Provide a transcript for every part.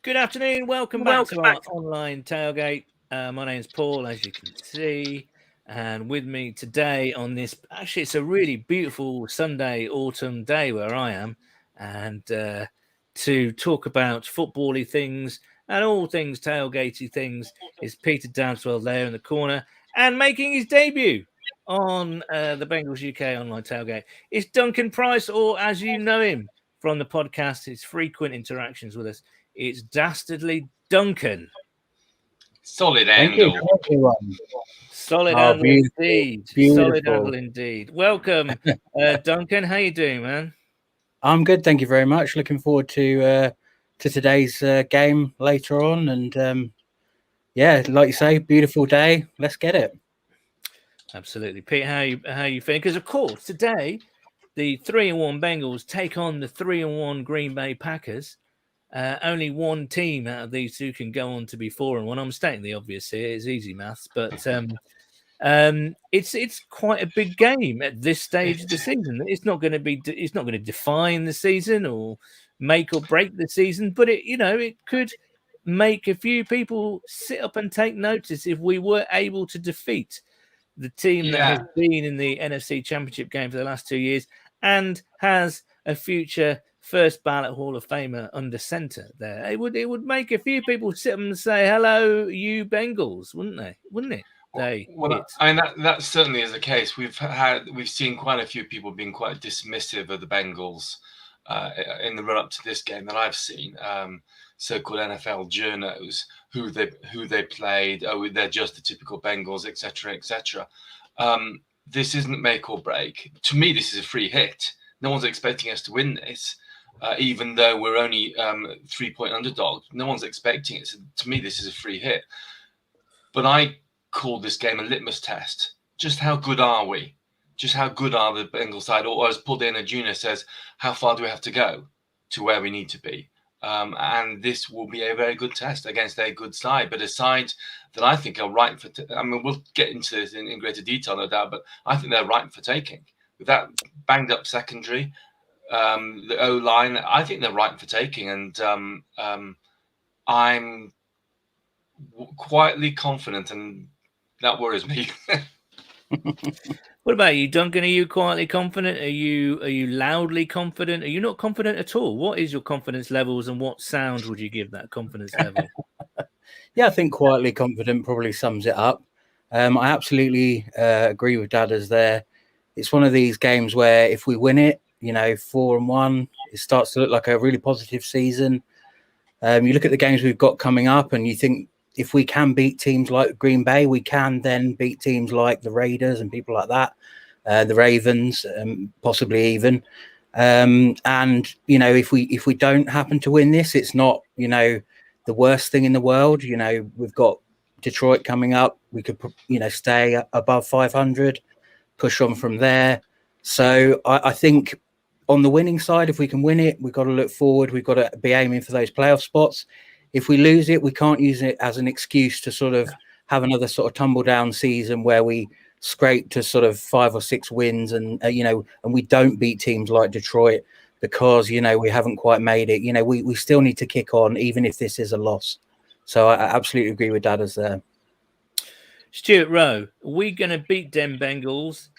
Good afternoon. Welcome back to our online tailgate. My name's Paul, as you can see, and with me today on this, actually, it's a really beautiful Sunday autumn day where I am, and to talk about football-y things and all things tailgatey things is Peter Damswell there in the corner, and making his debut on the Bengals UK online tailgate is Duncan Price, or as you know him from the podcast, his frequent interactions with us. It's Dastardly Duncan. Solid handle. Solid handle indeed. Solid handle indeed. Welcome, Duncan. How you doing, man? I'm good, thank you very much. Looking forward to today's game later on, and yeah, like you say, beautiful day. Let's get it. Absolutely, Pete. How you feeling? Because of course today the 3-1 Bengals take on the 3-1 Green Bay Packers. Only one team out of these two can go on to be 4-1. I'm stating the obvious here. It's easy maths, but it's quite a big game at this stage of the season. It's not going to define the season or make or break the season, but it could make a few people sit up and take notice if we were able to defeat the team that has been in the NFC Championship game for the last 2 years and has a future first ballot Hall of Famer under center there. It would make a few people sit up and say, "Hello, you Bengals," wouldn't it? I mean, that certainly is the case. We've seen quite a few people being quite dismissive of the Bengals in the run up to this game that I've seen. So-called NFL journos who they played. Oh, they're just the typical Bengals, etc., etc. This isn't make or break. To me, this is a free hit. No one's expecting us to win this, even though we're only 3-point underdog. No one's expecting it. So to me, this is a free hit. But I call this game a litmus test. Just how good are we? Just how good are the Bengals side? Or as Paul Dana Jr. says, how far do we have to go to where we need to be? And this will be a very good test against a good side, but a side that I think are ripe for. I mean, we'll get into this in greater detail, no doubt, but I think they're ripe for taking. With that banged up secondary, the O-line, I think they're ripe for taking, and I'm quietly confident, and that worries me. What about you, Duncan? Are you quietly confident? Are you loudly confident? Are you not confident at all? What is your confidence levels, and what sound would you give that confidence level? Yeah, I think quietly confident probably sums it up. I absolutely agree with Dadders there. It's one of these games where if we win it, 4-1, it starts to look like a really positive season. You look at the games we've got coming up, and you think, if we can beat teams like Green Bay, we can then beat teams like the Raiders and people like that, the Ravens, possibly even. And if we don't happen to win this, it's not the worst thing in the world. We've got Detroit coming up. We could stay above 500, push on from there. So I think on the winning side, if we can win it, we've got to look forward. We've got to be aiming for those playoff spots. If we lose it, we can't use it as an excuse to sort of have another sort of tumble down season where we scrape to sort of 5 or 6 wins and we don't beat teams like Detroit because, we haven't quite made it. We still need to kick on, even if this is a loss. So I absolutely agree with Dadders there. Stuart Rowe, are we going to beat them Bengals?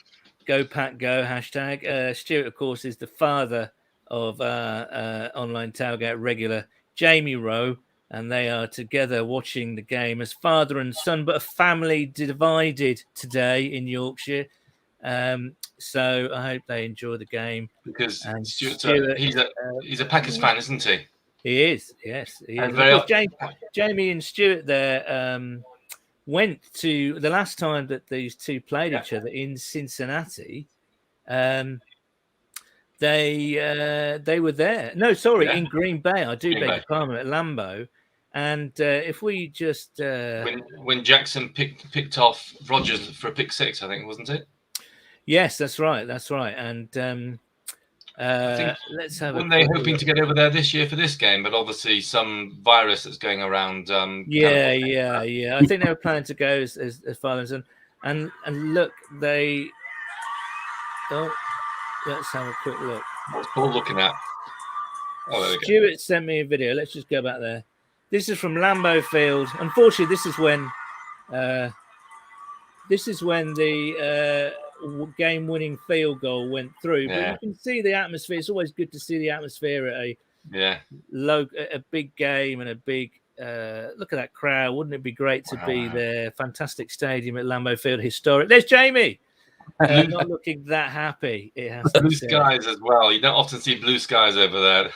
Go Pack Go, hashtag. Stuart, of course, is the father of online tailgate regular Jamie Rowe. And they are together watching the game as father and son, but a family divided today in Yorkshire. So I hope they enjoy the game. Because Stuart, he's a Packers fan, isn't he? He is, yes. He is. Of course, Jamie and Stuart there went to the last time that these two played each other in Cincinnati. They were there. No, sorry, in Green Bay. I do beg your pardon, at Lambeau. And if we just when Jackson picked off Rodgers for a pick 6, I think, wasn't it? Yes, that's right. And let's have. Weren't they hoping to get over there this year for this game? But obviously, some virus that's going around. Yeah. I think they were planning to go as far as and look, they. Oh, let's have a quick look. What's Paul looking at? Oh, there we go. Stuart sent me a video. Let's just go back there. This is from Lambeau Field. Unfortunately, this is when the game-winning field goal went through. But you can see the atmosphere. It's always good to see the atmosphere at a big game and a big. Look at that crowd! Wouldn't it be great to be there? Fantastic stadium at Lambeau Field, historic. There's Jamie. Not looking that happy. It has blue skies as well. You don't often see blue skies over there.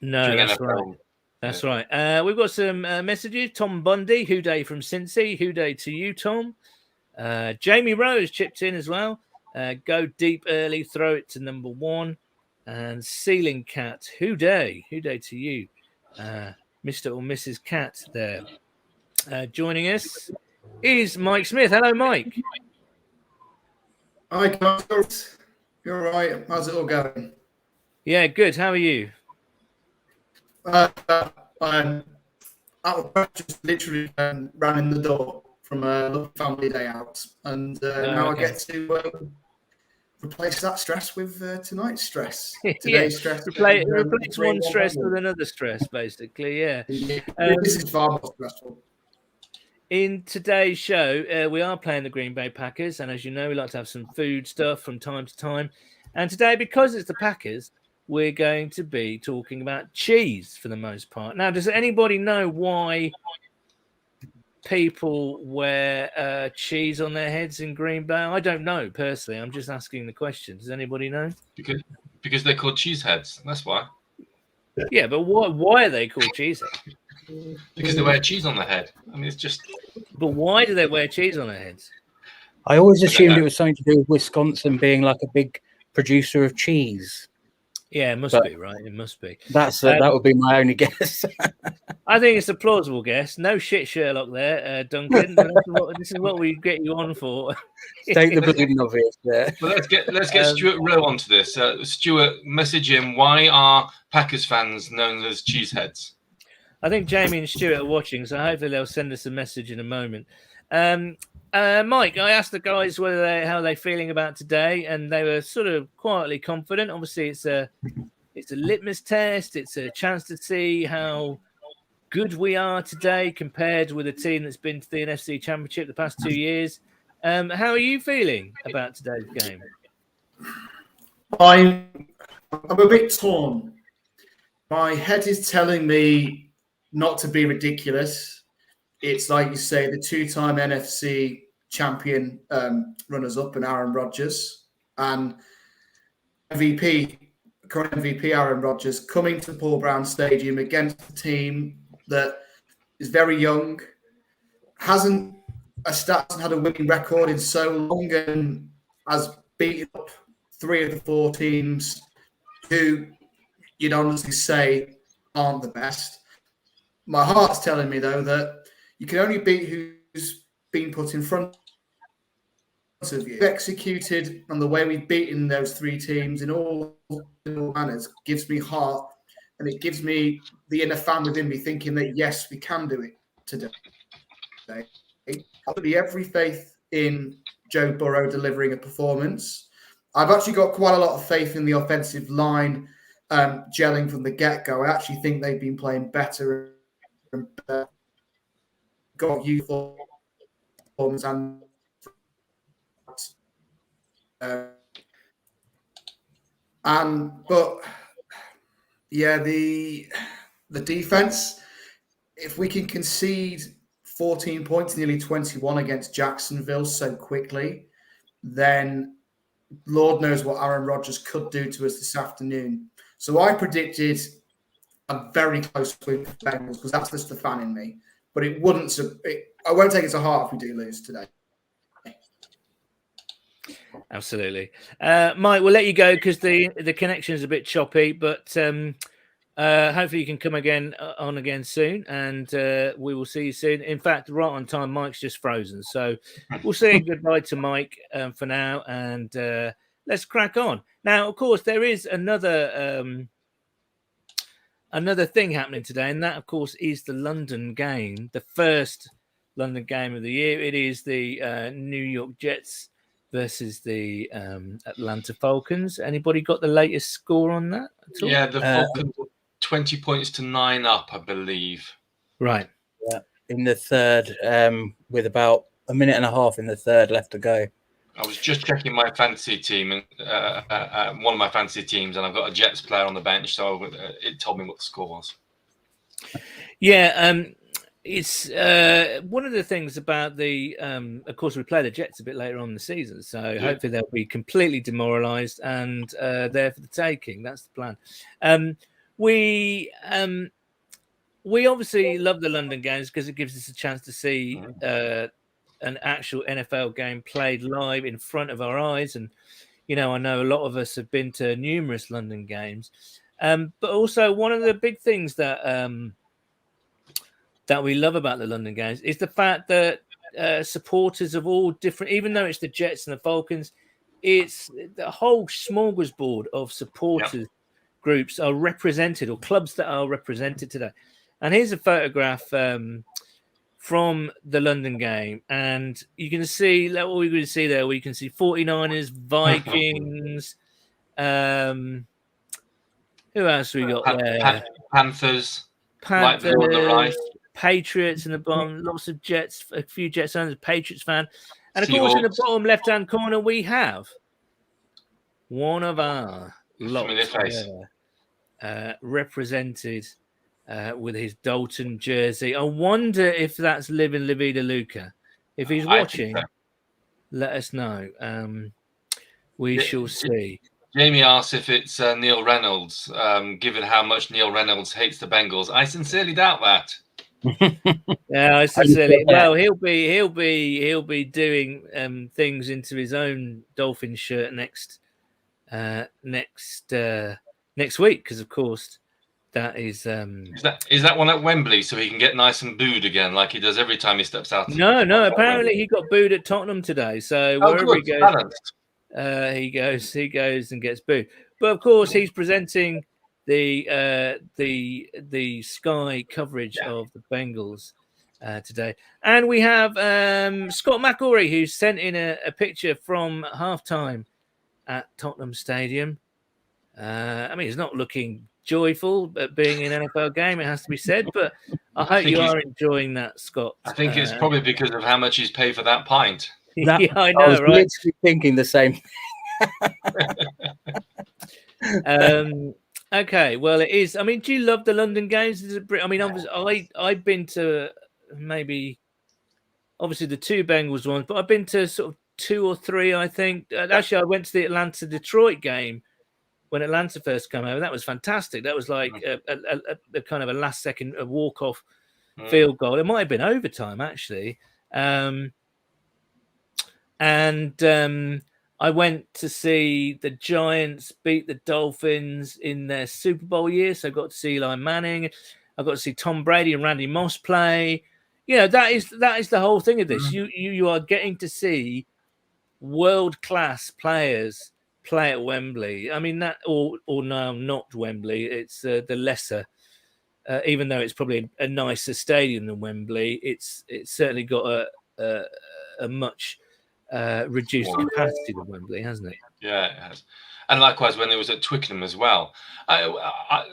No, that's right. That's right. We've got some messages. Tom Bundy, who day from Cincy. Who day to you, Tom. Jamie Rose chipped in as well. Go deep early, throw it to number 1. And Ceiling Cat, who day to you, Mr. or Mrs. Cat there. Joining us is Mike Smith. Hello, Mike. Hi, guys. You're all right. How's it all going? Yeah, good. How are you? I just literally ran in the door from a little family day out, and now I get to replace that stress with tonight's stress. Today's stress. Replace one stress with another stress, basically. Yeah. This is far more stressful. In today's show, we are playing the Green Bay Packers, and as you know, we like to have some food stuff from time to time. And today, because it's the Packers, we're going to be talking about cheese for the most part. Now, does anybody know why people wear cheese on their heads in Green Bay? I don't know, personally. I'm just asking the question. Does anybody know? Because they're called cheeseheads. That's why. Yeah, but why are they called cheeseheads? Because they wear cheese on their head. I mean, it's just... But why do they wear cheese on their heads? I always assumed it was something to do with Wisconsin being like a big producer of cheese. Yeah, it must be, right? It must be. That would be my only guess. I think it's a plausible guess. No shit, Sherlock there, Duncan. This is what we get you on for. Take the bleeding obvious there. Well, let's get Stuart Rowe onto this. Stuart, message him. Why are Packers fans known as cheeseheads? I think Jamie and Stuart are watching, so hopefully they'll send us a message in a moment. Mike, I asked the guys how they're feeling about today, and they were sort of quietly confident. Obviously, it's a litmus test. It's a chance to see how good we are today compared with a team that's been to the NFC Championship the past 2 years. How are you feeling about today's game? I'm a bit torn. My head is telling me not to be ridiculous. It's like you say, the 2-time NFC champion runners-up and Aaron Rodgers and current MVP Aaron Rodgers coming to Paul Brown Stadium against a team that is very young, hasn't had a winning record in so long, and has beaten up 3 of the 4 teams who you'd honestly say aren't the best. My heart's telling me, though, that you can only beat who's been put in front of you. Executed on the way we've beaten those 3 teams in all manners gives me heart, and it gives me the inner fan within me thinking that, yes, we can do it today. I've got every faith in Joe Burrow delivering a performance. I've actually got quite a lot of faith in the offensive line gelling from the get-go. I actually think they've been playing better and got youthful performance and but yeah, the defense, if we can concede 14 points, nearly 21 against Jacksonville so quickly, then Lord knows what Aaron Rodgers could do to us this afternoon. So I predicted a very close win for Bengals, because that's just the fan in me. But I won't take it to heart if we do lose today. Absolutely. Mike, we'll let you go because the connection is a bit choppy, but hopefully you can come on again soon, and we will see you soon. In fact, right on time, Mike's just frozen. So we'll say goodbye to Mike for now, and let's crack on. Now, of course, there is another thing happening today, and that, of course, is the London game, the first London game of the year. It is the New York Jets versus the Atlanta Falcons. Anybody got the latest score on that at all? Yeah, the Falcons 20 points to 9 up, I believe. Right. Yeah, in the third, with about a minute and a half in the third left to go. I was just checking my fantasy team, and one of my fantasy teams, and I've got a Jets player on the bench, so it told me what the score was. Yeah, it's one of the things about the. Of course, we play the Jets a bit later on in the season, so hopefully they'll be completely demoralised and there for the taking. That's the plan. We obviously love the London games because it gives us a chance to see an actual NFL game played live in front of our eyes. And, I know a lot of us have been to numerous London games. But also one of the big things that we love about the London games is the fact that supporters of all different, even though it's the Jets and the Falcons, it's the whole smorgasbord of supporters groups are represented, or clubs that are represented today. And here's a photograph from the London game, and you can see what we're going to see there. We can see 49ers, Vikings. Who else we got there? Panthers. Light blue on the right. Patriots in the bottom. Lots of Jets. A few Jets fans. A Patriots fan. And of course, in the bottom left-hand corner, we have one of our lots represented. With his Dalton jersey. I wonder if that's living La Vida Luca. If he's watching, let us know. We shall see. Jamie asks if it's Neil Reynolds, given how much Neil Reynolds hates the Bengals. I sincerely doubt that. Yeah, I sincerely. Well, he'll be doing things into his own Dolphin shirt next week, because of course. That is that one at Wembley, so he can get nice and booed again, like he does every time he steps out? No. Apparently, he got booed at Tottenham today. So wherever he goes, he goes and gets booed. But of course, he's presenting the Sky coverage of the Bengals today, and we have Scott McElroy, who sent in a picture from halftime at Tottenham Stadium. I mean, he's not looking joyful at being in an NFL game, it has to be said, but I hope you are enjoying that, Scott. I think it's probably because of how much he's paid for that pint. Yeah, I know, I was right? literally thinking the same. Okay, well, it is. I mean, do you love the London games? I mean, obviously, I've been to obviously the two Bengals ones, but I've been to sort of 2 or 3, I think. Actually, I went to the Atlanta-Detroit game when Atlanta first came over. That was fantastic. That was like a kind of a last-second walk-off field goal. It might have been overtime, actually. And I went to see the Giants beat the Dolphins in their Super Bowl year. So I got to see Eli Manning. I got to see Tom Brady and Randy Moss play. That is the whole thing of this. You are getting to see world-class players play at Wembley. I mean, that or no, not Wembley. It's the lesser, even though it's probably a nicer stadium than Wembley. It's certainly got a much reduced capacity than Wembley, hasn't it? Yeah, it has. And likewise, when it was at Twickenham as well.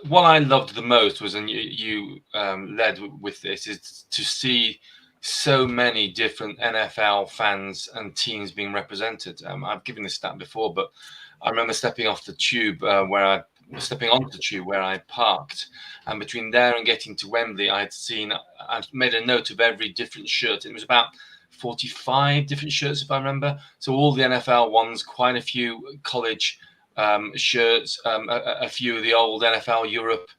What I loved the most was, and you led with this, is to see so many different NFL fans and teams being represented. I've given this stat before, but I remember stepping off the tube where I parked, and between there and getting to Wembley, I'd made a note of every different shirt. It was about 45 different shirts, if I remember. So all the NFL ones, quite a few college shirts, a few of the old NFL Europe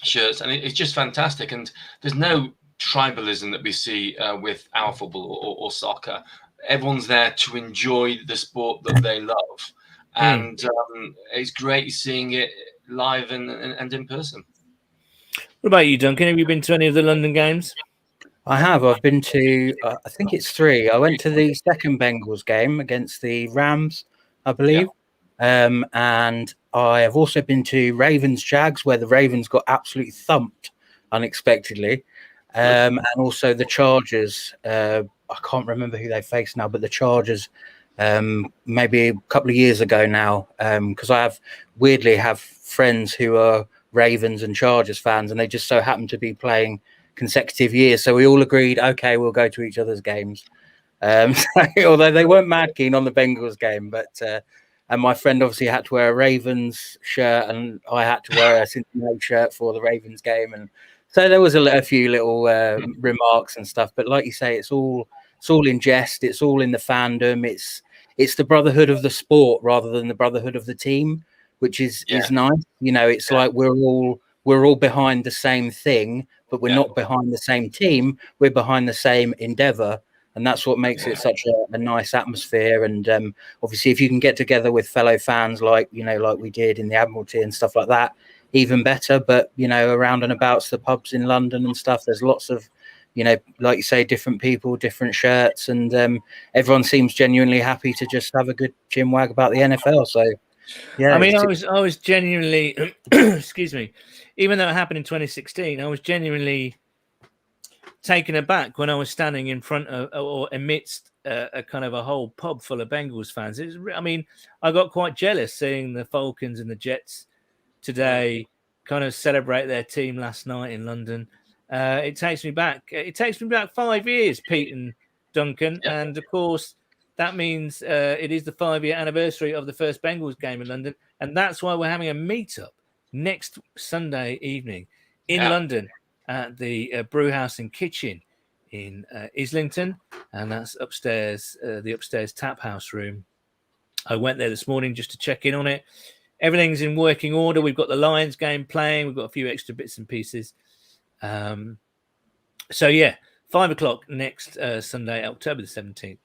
shirts, and it's just fantastic. And there's no tribalism that we see with our football or soccer. Everyone's there to enjoy the sport that they love, and it's great seeing it live and in person. What about you, Duncan? Have you been to any of the London games? I have. I've been to, I think it's 3. I went to the second Bengals game against the Rams, I believe. Yeah. And I have also been to Ravens Jags, where the Ravens got absolutely thumped unexpectedly. And also the Chargers. I can't remember who they faced now, but the Chargers, maybe a couple of years ago now, because I weirdly have friends who are Ravens and Chargers fans, and they just so happen to be playing consecutive years. So we all agreed, okay, we'll go to each other's games. Although they weren't mad keen on the Bengals game, but and my friend obviously had to wear a Ravens shirt, and I had to wear a Cincinnati shirt for the Ravens game, and so there was a few little remarks and stuff. But like you say, it's all in jest. It's all in the fandom. It's the brotherhood of the sport rather than the brotherhood of the team, which is nice. You know, it's like we're all behind the same thing, but we're not behind the same team. We're behind the same endeavor. And that's what makes it such a nice atmosphere. And obviously, if you can get together with fellow fans like we did in the Admiralty and stuff like that, even better. But, you know, around and about the pubs in London and stuff, there's lots of, you know, like you say, different people, different shirts. And everyone seems genuinely happy to just have a good chinwag about the NFL. So, yeah. I mean, I was genuinely, excuse me, even though it happened in 2016, I was genuinely taken aback when I was standing in front of or amidst a kind of a whole pub full of Bengals fans. I mean, I got quite jealous seeing the Falcons and the Jets today kind of celebrate their team last night in London. It takes me back. It takes me back 5 years, Pete and Duncan, and of course that means it is the 5-year anniversary of the first Bengals game in London, and that's why we're having a meetup next Sunday evening in London at the Brew House and Kitchen in Islington, and that's upstairs, the upstairs tap house room. I went there this morning just to check in on it. Everything's in working order. We've got the Lions game playing. We've got a few extra bits and pieces. So yeah, 5 o'clock next Sunday, October the 17th.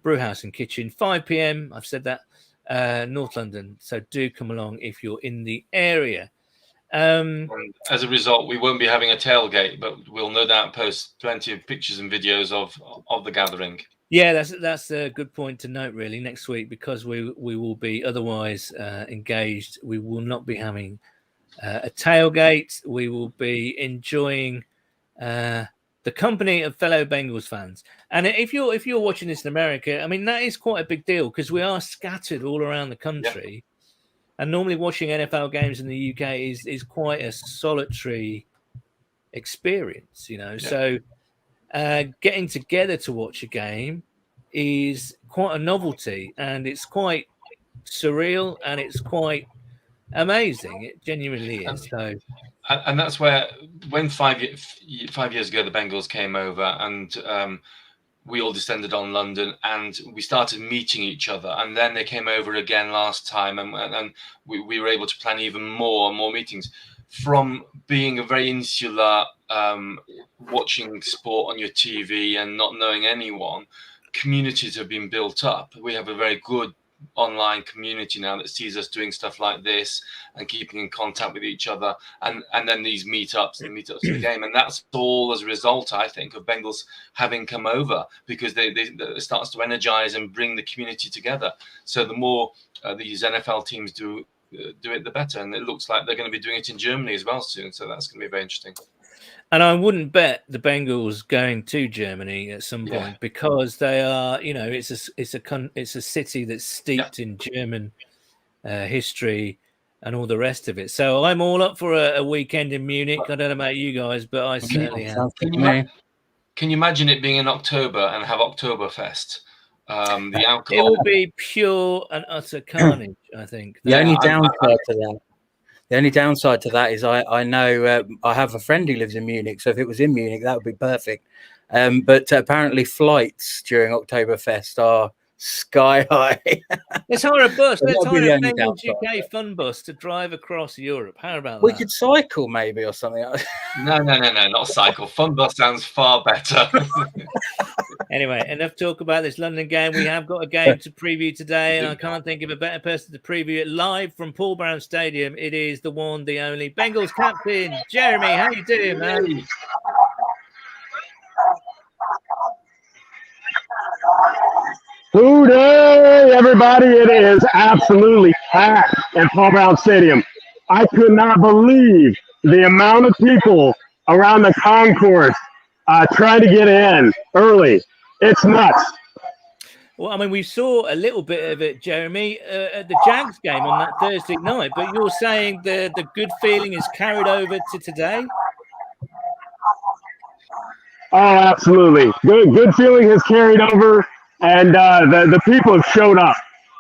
Brew House and Kitchen, 5 p.m. I've said that, North London. So do come along if you're in the area. And as a result, we won't be having a tailgate, but we'll no doubt post plenty of pictures and videos of the gathering. Yeah, that's a good point to note, really. Next week, because we will be otherwise engaged, we will not be having a tailgate. We will be enjoying the company of fellow Bengals fans. And if you're watching this in America, I mean, that is quite a big deal because we are scattered all around the country. Yeah. And normally watching NFL games in the UK is quite a solitary experience, you know. Yeah. So getting together to watch a game is quite a novelty, and it's quite surreal, and it's quite amazing. It genuinely is. And that's where, when 5 years ago the Bengals came over, and we all descended on London, and we started meeting each other. And then they came over again last time, and we were able to plan even more meetings. From being a very insular, watching sport on your TV and not knowing anyone, communities have been built up. We have a very good online community now that sees us doing stuff like this and keeping in contact with each other, and then these meetups for the game. And that's all as a result, I think, of Bengals having come over, because it starts to energize and bring the community together. So the more these NFL teams do it, the better. And it looks like they're going to be doing it in Germany as well soon. So that's going to be very interesting. And I wouldn't bet the Bengals going to Germany at some point, because they are, you know, it's a city that's steeped in German history and all the rest of it. So I'm all up for a weekend in Munich. I don't know about you guys, but I certainly am. Can you imagine it being in October and have Oktoberfest? The alcohol. It will be pure and utter carnage, I think. The only downside to that is I know I have a friend who lives in Munich, so if it was in Munich, that would be perfect. But apparently flights during Oktoberfest are sky high. Let's hire a bus. Let's hire a Bengals UK fun bus to drive across Europe. How about that? We could cycle maybe or something. No, not cycle. Fun bus sounds far better. Anyway, enough talk about this London game. We have got a game to preview today, and I can't think of a better person to preview it live from Paul Brown Stadium. It is the one, the only Bengals captain, Jeremy. How you doing, man? Good day, everybody. It is absolutely packed at Paul Brown Stadium. I could not believe the amount of people around the concourse trying to get in early. It's nuts. Well, I mean, we saw a little bit of it, Jeremy, at the Jags game on that Thursday night, but you're saying the good feeling is carried over to today? Oh, absolutely. Good feeling has carried over, and the people have showed up.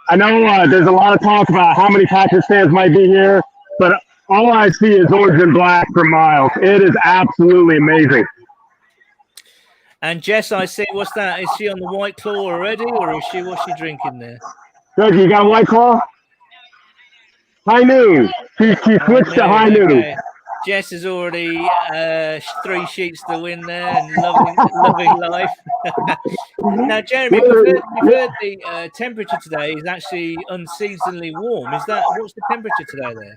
I know there's a lot of talk about how many Packers fans might be here, but all I see is orange and black for miles. It is absolutely amazing. And Jess, I see. What's that? Is she on the White Claw already, or what's she drinking there? Greg, you got White Claw? High noon. She switched to high noon. Okay. Jess is already 3 sheets to win there and loving life. Now, Jeremy, we've heard the temperature today is actually unseasonably warm. What's the temperature today there?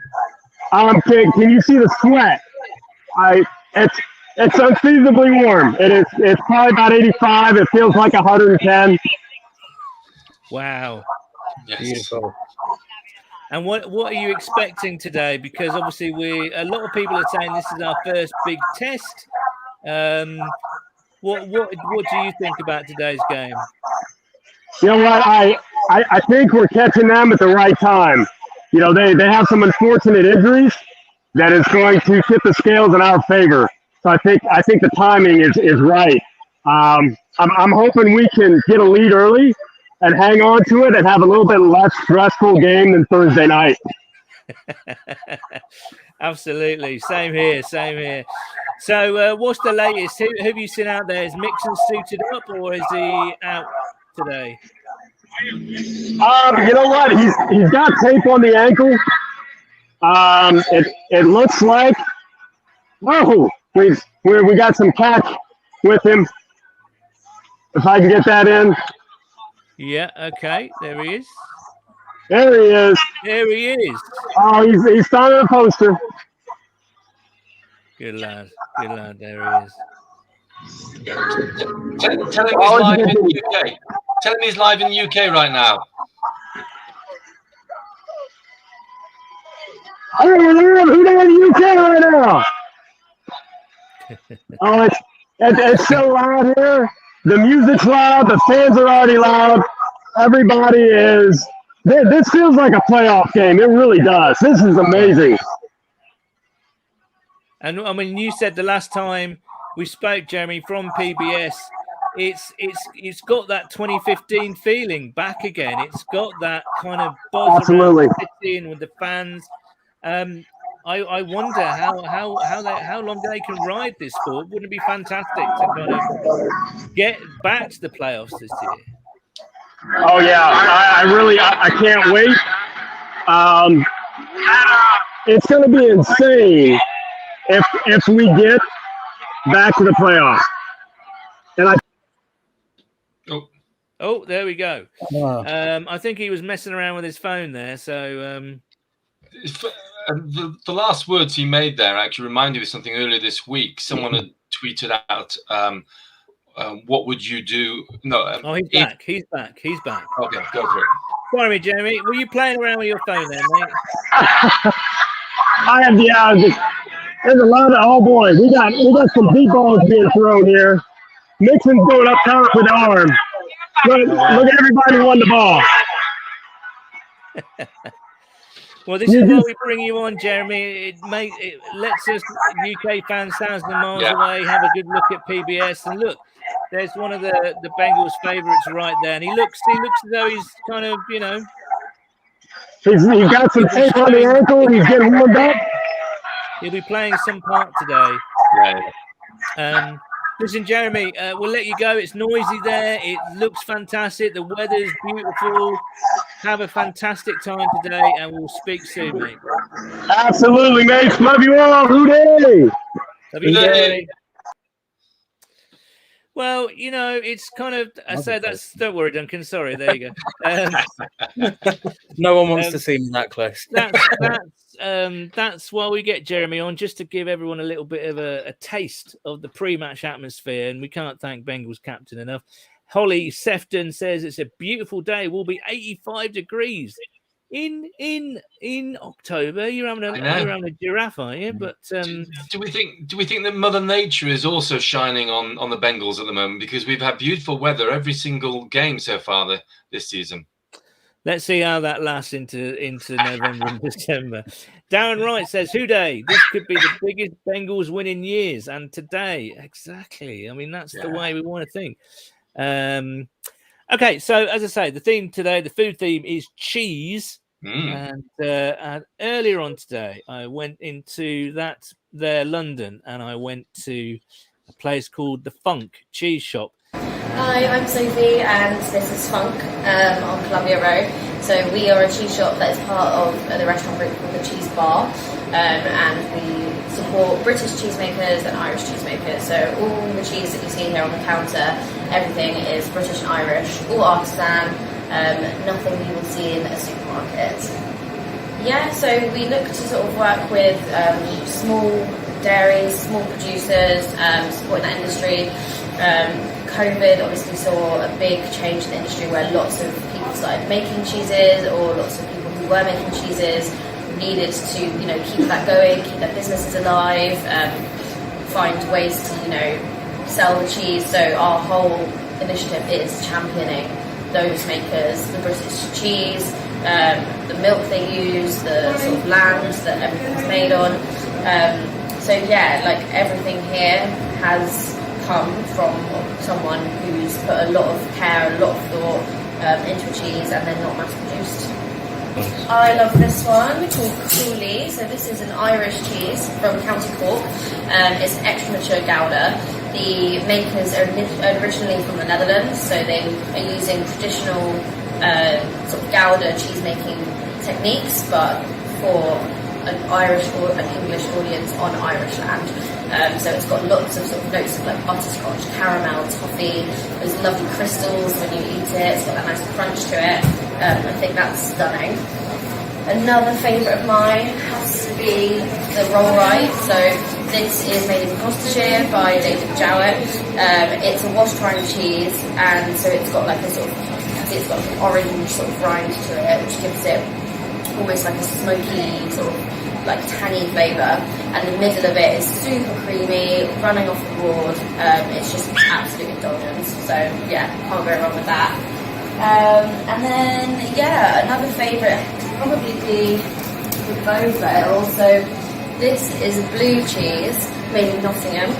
Can you see the sweat? It's unseasonably warm. It's probably about 85. It feels like 110. Wow. Yes. Beautiful. And what are you expecting today? Because obviously a lot of people are saying this is our first big test. What do you think about today's game? You know what? I think we're catching them at the right time. You know, they have some unfortunate injuries that is going to tip the scales in our favor. So I think the timing is right. I'm hoping we can get a lead early and hang on to it and have a little bit less stressful game than Thursday night. Absolutely. Same here. So what's the latest? Who have you seen out there? Is Mixon suited up or is he out today? You know what? He's got tape on the ankle. It looks like we got some catch with him. If I can get that in. Yeah, okay. There he is. There he is. Oh, he's starting a poster. Good lad. There he is. Tell him he's live in the UK. Tell him he's live in the UK right now. Who's in the UK right now? Oh, it's so loud here. The music's loud. The fans are already loud. Everybody is. This feels like a playoff game. It really does. This is amazing. And I mean, you said the last time we spoke, Jeremy, from PBS, it's got that 2015 feeling back again. It's got that kind of buzz around the city and with the fans. I wonder how long they can ride this for. Wouldn't it be fantastic to kind of get back to the playoffs this year? Oh yeah, I can't wait. It's going to be insane if we get back to the playoffs. And oh, there we go. Wow. I think he was messing around with his phone there. So the last words he made there actually reminded me of something earlier this week. Someone had tweeted out, what would you do? No. He's back. He's back. Okay, go for it. Sorry, Jeremy. Were you playing around with your phone there, mate? I am. Yeah. There's a lot of. Oh boy, we got some deep balls being thrown here. Mixon's going up top with the arm. Look at everybody won the ball. Well, this is why we bring you on, Jeremy. It lets us UK fans thousands of miles away have a good look at PBS. And look, there's one of the Bengals' favourites right there, and he looks as though he's kind of, you know, he's got some tape on the ankle. He's getting warmed up. He'll be playing some part today. Yeah. Listen, Jeremy, we'll let you go. It's noisy there. It looks fantastic. The weather's beautiful. Have a fantastic time today, and we'll speak soon, mate. Absolutely, mate. Love you all. Hooday! Love you, Jeremy. Well, you know, it's kind of. I said that's. Don't worry, Duncan. Sorry. There you go. No one wants to see me that close. That's why we get Jeremy on, just to give everyone a little bit of a taste of the pre-match atmosphere. And we can't thank Bengals captain enough. Holly Sefton says it's a beautiful day. We'll be 85 degrees in October. You're having a giraffe, aren't you? But do we think that Mother Nature is also shining on the Bengals at the moment, because we've had beautiful weather every single game so far this season? Let's see how that lasts into November and December. Darren Wright says, "Hooday! This could be the biggest Bengals win in years." And today, exactly. I mean, that's the way we want to think. Okay, so as I say, the theme today, the food theme is cheese. And earlier on today, I went into London, and I went to a place called the Funk Cheese Shop. Hi, I'm Sophie, and this is Funk on Columbia Road. So we are a cheese shop that is part of the restaurant group called the Cheese Bar, and we support British cheesemakers and Irish cheesemakers. So all the cheese that you see here on the counter, everything is British and Irish, all artisan, nothing you will see in a supermarket. Yeah, so we look to sort of work with small dairies, small producers, supporting that industry. COVID obviously saw a big change in the industry where lots of people started making cheeses, or lots of people who were making cheeses needed to, keep that going, keep their businesses alive, find ways to, sell the cheese. So our whole initiative is championing those makers, the British cheese, the milk they use, the sort of land that everything's made on. So yeah, like everything here has come from someone who's put a lot of care, a lot of thought into a cheese, and then not mass produced. I love this one called Pula. So this is an Irish cheese from County Cork. It's an extra mature Gouda. The makers are originally from the Netherlands, so they are using traditional sort of Gouda cheese making techniques, but for an Irish or an English audience on Irish land. So it's got lots of sort of notes of like butterscotch, caramel, toffee. There's lovely crystals when you eat it. It's got that nice crunch to it. I think that's stunning. Another favourite of mine has to be the roll right. So this is made in Gloucestershire by David Jowett. It's a washed rind cheese, and so it's got like a sort of, it's got an orange sort of rind to it, which gives it almost like a smoky sort of like tangy flavour, and the middle of it is super creamy, running off the board. It's just absolute indulgence. So yeah, can't go wrong with that. And then yeah, another favourite would probably be the Beauvale. So this is a blue cheese made in Nottingham.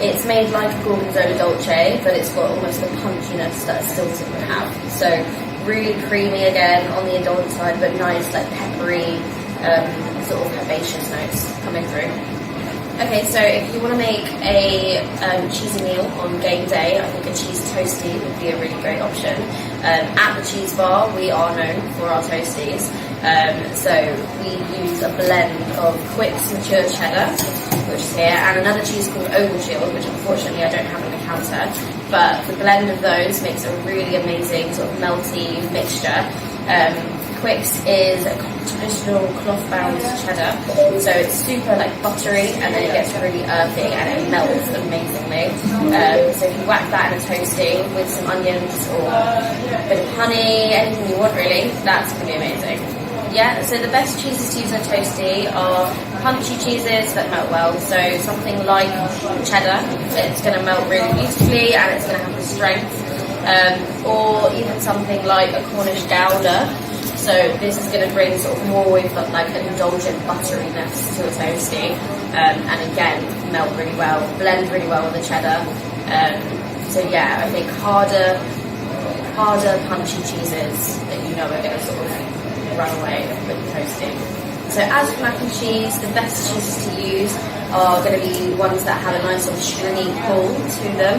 It's made like a Gorgonzola Dolce, but it's got almost the punchiness that a Stilton would have. So really creamy again on the indulgent side, but nice like peppery, sort of herbaceous notes coming through. Okay, so if you want to make a cheesy meal on game day, I think a cheese toastie would be a really great option. At the Cheese Bar, we are known for our toasties. So we use a blend of Quick's mature cheddar, which is here, and another cheese called Oval Shield, which unfortunately I don't have on the counter. But the blend of those makes a really amazing sort of melty mixture. Quick's is a traditional cloth-bound cheddar, so it's super like buttery, and then it gets really earthy and it melts amazingly. So if you whack that in a toasty with some onions or a bit of honey, anything you want really, that's going to be amazing. Yeah, so the best cheeses to use on toasty are punchy cheeses that melt well. So something like cheddar, it's going to melt really beautifully and it's going to have the strength. Or even something like a Cornish Gouda. So this is going to bring sort of more with like an indulgent butteriness to a toasty, and again melt really well, blend really well with the cheddar. So yeah, I think harder punchy cheeses that are going to sort of run away with the toasty. So as for mac and cheese, the best cheeses to use are going to be ones that have a nice sort of stringy pull to them.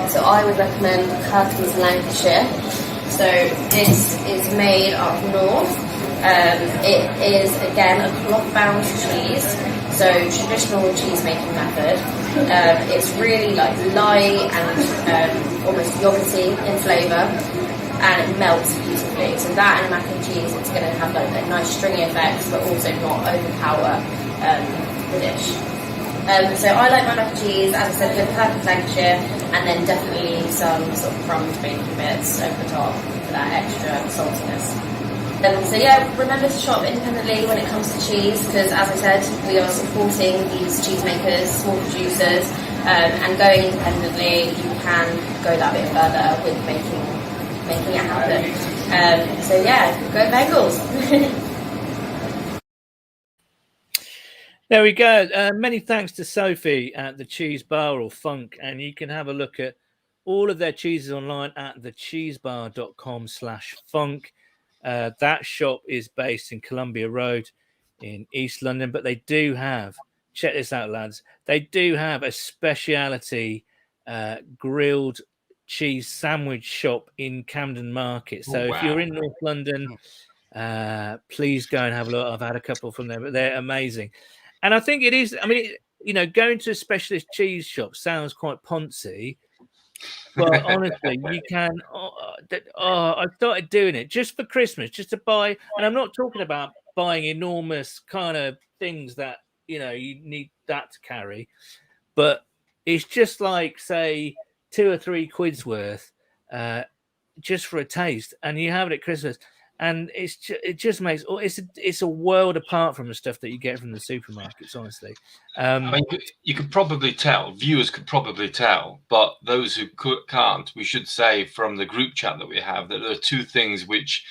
So I would recommend Kirkland's Lancashire. So this is made up north. It is again a cloth-bound cheese, so traditional cheese making method. It's really like light and almost yogurty in flavour, and it melts beautifully. So that and a mac and cheese, it's going to have like a nice stringy effect, but also not overpower the dish. So I like my mac and cheese, as I said, with Kirkland's Lancashire, and then definitely some sort of crumbed bacon bits over the top for that extra saltiness. So yeah, remember to shop independently when it comes to cheese, because as I said, we are supporting these cheesemakers, small producers, and going independently, you can go that bit further with making it happen. So yeah, go Bengals! There we go. Many thanks to Sophie at the Cheese Bar or Funk, and you can have a look at all of their cheeses online at thecheesebar.com/funk. That shop is based in Columbia Road in East London, but they do have, check this out, lads, they do have a speciality grilled cheese sandwich shop in Camden Market. So if you're in North London, please go and have a look. I've had a couple from there, but they're amazing. And I think it is, I mean, going to a specialist cheese shop sounds quite poncy, but honestly, you can. I started doing it just for Christmas, just to buy. And I'm not talking about buying enormous kind of things that, you need that to carry, but it's just like, say, 2 or 3 quid's worth just for a taste. And you have it at Christmas. And it just makes it's a world apart from the stuff that you get from the supermarkets. Honestly, I mean, you could probably tell. Viewers could probably tell, but those who can't, we should say from the group chat that we have that there are 2 things which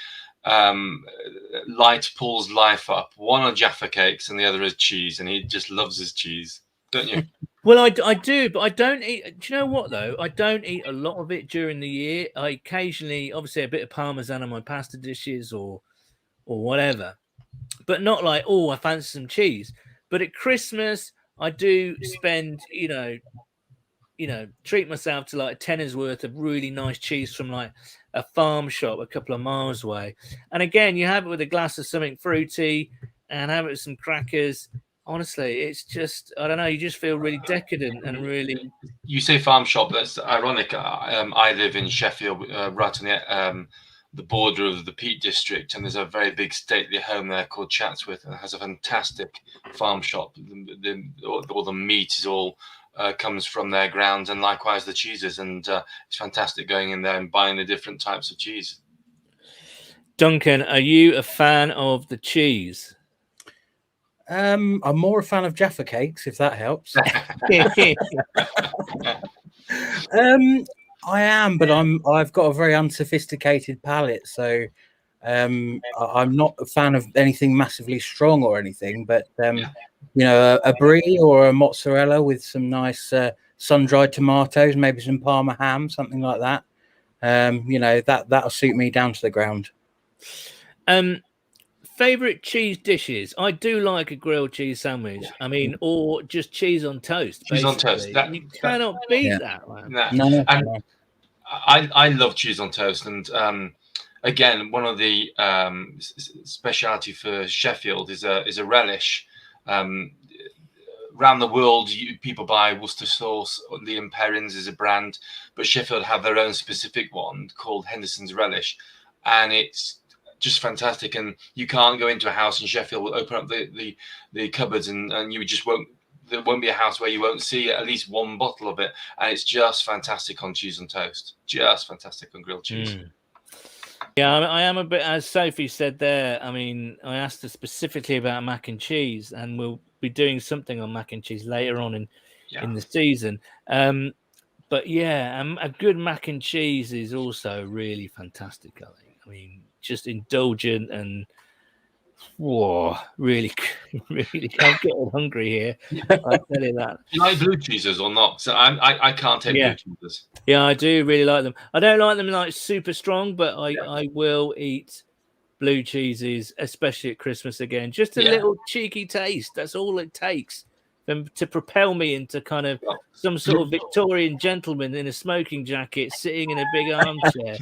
light Paul's life up. One are Jaffa cakes, and the other is cheese, and he just loves his cheese, don't you? Well, I do, but I don't eat. Do you know what, though? I don't eat a lot of it during the year. I occasionally, obviously, a bit of Parmesan on my pasta dishes or whatever, but not like, oh, I fancy some cheese. But at Christmas, I do spend, treat myself to like a tenner's worth of really nice cheese from like a farm shop a couple of miles away. And again, you have it with a glass of something fruity and have it with some crackers. Honestly, it's just, I don't know, you just feel really decadent and really... You say farm shop, that's ironic. I live in Sheffield, right on the border of the Peak District, and there's a very big stately home there called Chatsworth, and it has a fantastic farm shop. All the meat is all comes from their grounds, and likewise the cheeses, and it's fantastic going in there and buying the different types of cheese. Duncan, are you a fan of the cheese? I'm more a fan of Jaffa cakes, if that helps. I am, but I've got a very unsophisticated palate, so I'm not a fan of anything massively strong or anything. But a brie or a mozzarella with some nice sun-dried tomatoes, maybe some Parma ham, something like that. That'll suit me down to the ground. Favorite cheese dishes? I do like a grilled cheese sandwich. I mean, or just cheese on toast. Cheese on toast. You cannot beat that, man. No. I love cheese on toast, and again, one of the speciality for Sheffield is a relish. Around the world, people buy Worcester sauce. Liam Perrins is a brand, but Sheffield have their own specific one called Henderson's relish, and it's just fantastic. And you can't go into a house in Sheffield, open up the cupboards, and you just won't. There won't be a house where you won't see at least one bottle of it, and it's just fantastic on cheese and toast. Just fantastic on grilled cheese. Yeah, I am a bit, as Sophie said there. I mean, I asked her specifically about mac and cheese, and we'll be doing something on mac and cheese later on in the season. But yeah, a good mac and cheese is also really fantastic. I mean, just indulgent and really, really, I'm getting hungry here. I tell you that. Do you like blue cheeses or not? So I can't take blue cheeses. Yeah, I do really like them. I don't like them like super strong, but I will eat blue cheeses, especially at Christmas again. Just a little cheeky taste. That's all it takes to propel me into kind of some sort of Victorian gentleman in a smoking jacket sitting in a big armchair.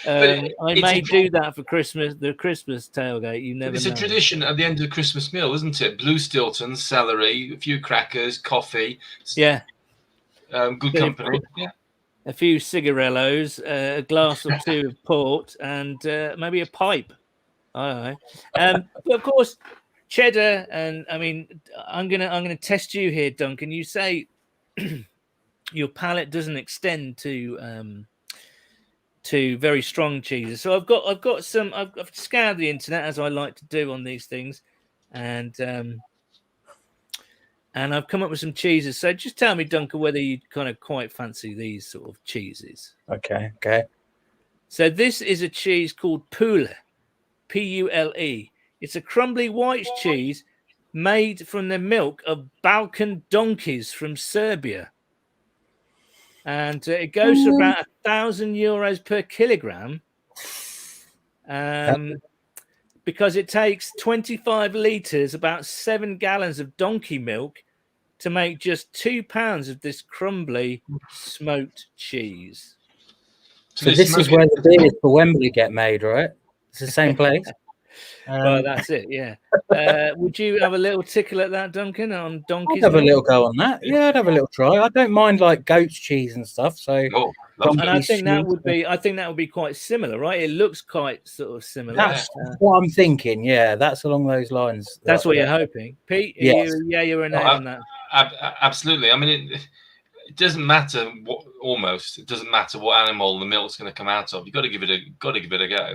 I may do that for Christmas, the Christmas tailgate. You never know. It's a tradition at the end of the Christmas meal, isn't it? Blue Stiltons, celery, a few crackers, coffee. Yeah. Good company. Yeah. A few cigarellos, a glass or 2 of port, and maybe a pipe. I don't know. But of course, Cheddar, and I mean, I'm gonna test you here, Duncan. You say your palate doesn't extend to very strong cheeses. So I've got some. I've scoured the internet, as I like to do on these things, and I've come up with some cheeses. So just tell me, Duncan, whether you kind of quite fancy these sort of cheeses. Okay. So this is a cheese called Pula, Pule. It's a crumbly white cheese made from the milk of Balkan donkeys from Serbia. And it goes for about €1,000 per kilogram. Because it takes 25 litres, about 7 gallons of donkey milk to make just 2 pounds of this crumbly smoked cheese. So this is where the beers for Wembley get made, right? It's the same place. Well, that's it, yeah. Would you have a little tickle at that, Duncan, on donkeys? I'd have a little go on that. Yeah, I'd have a little try. I don't mind like goat's cheese and stuff. So, and I think that would be quite similar, right? It looks quite sort of similar. That's what I'm thinking. Yeah, that's along those lines. That's what you're hoping, Pete. Yes. You're a name on that. Absolutely. I mean, it doesn't matter what. Almost, it doesn't matter what animal the milk's going to come out of. You've got to give it a go.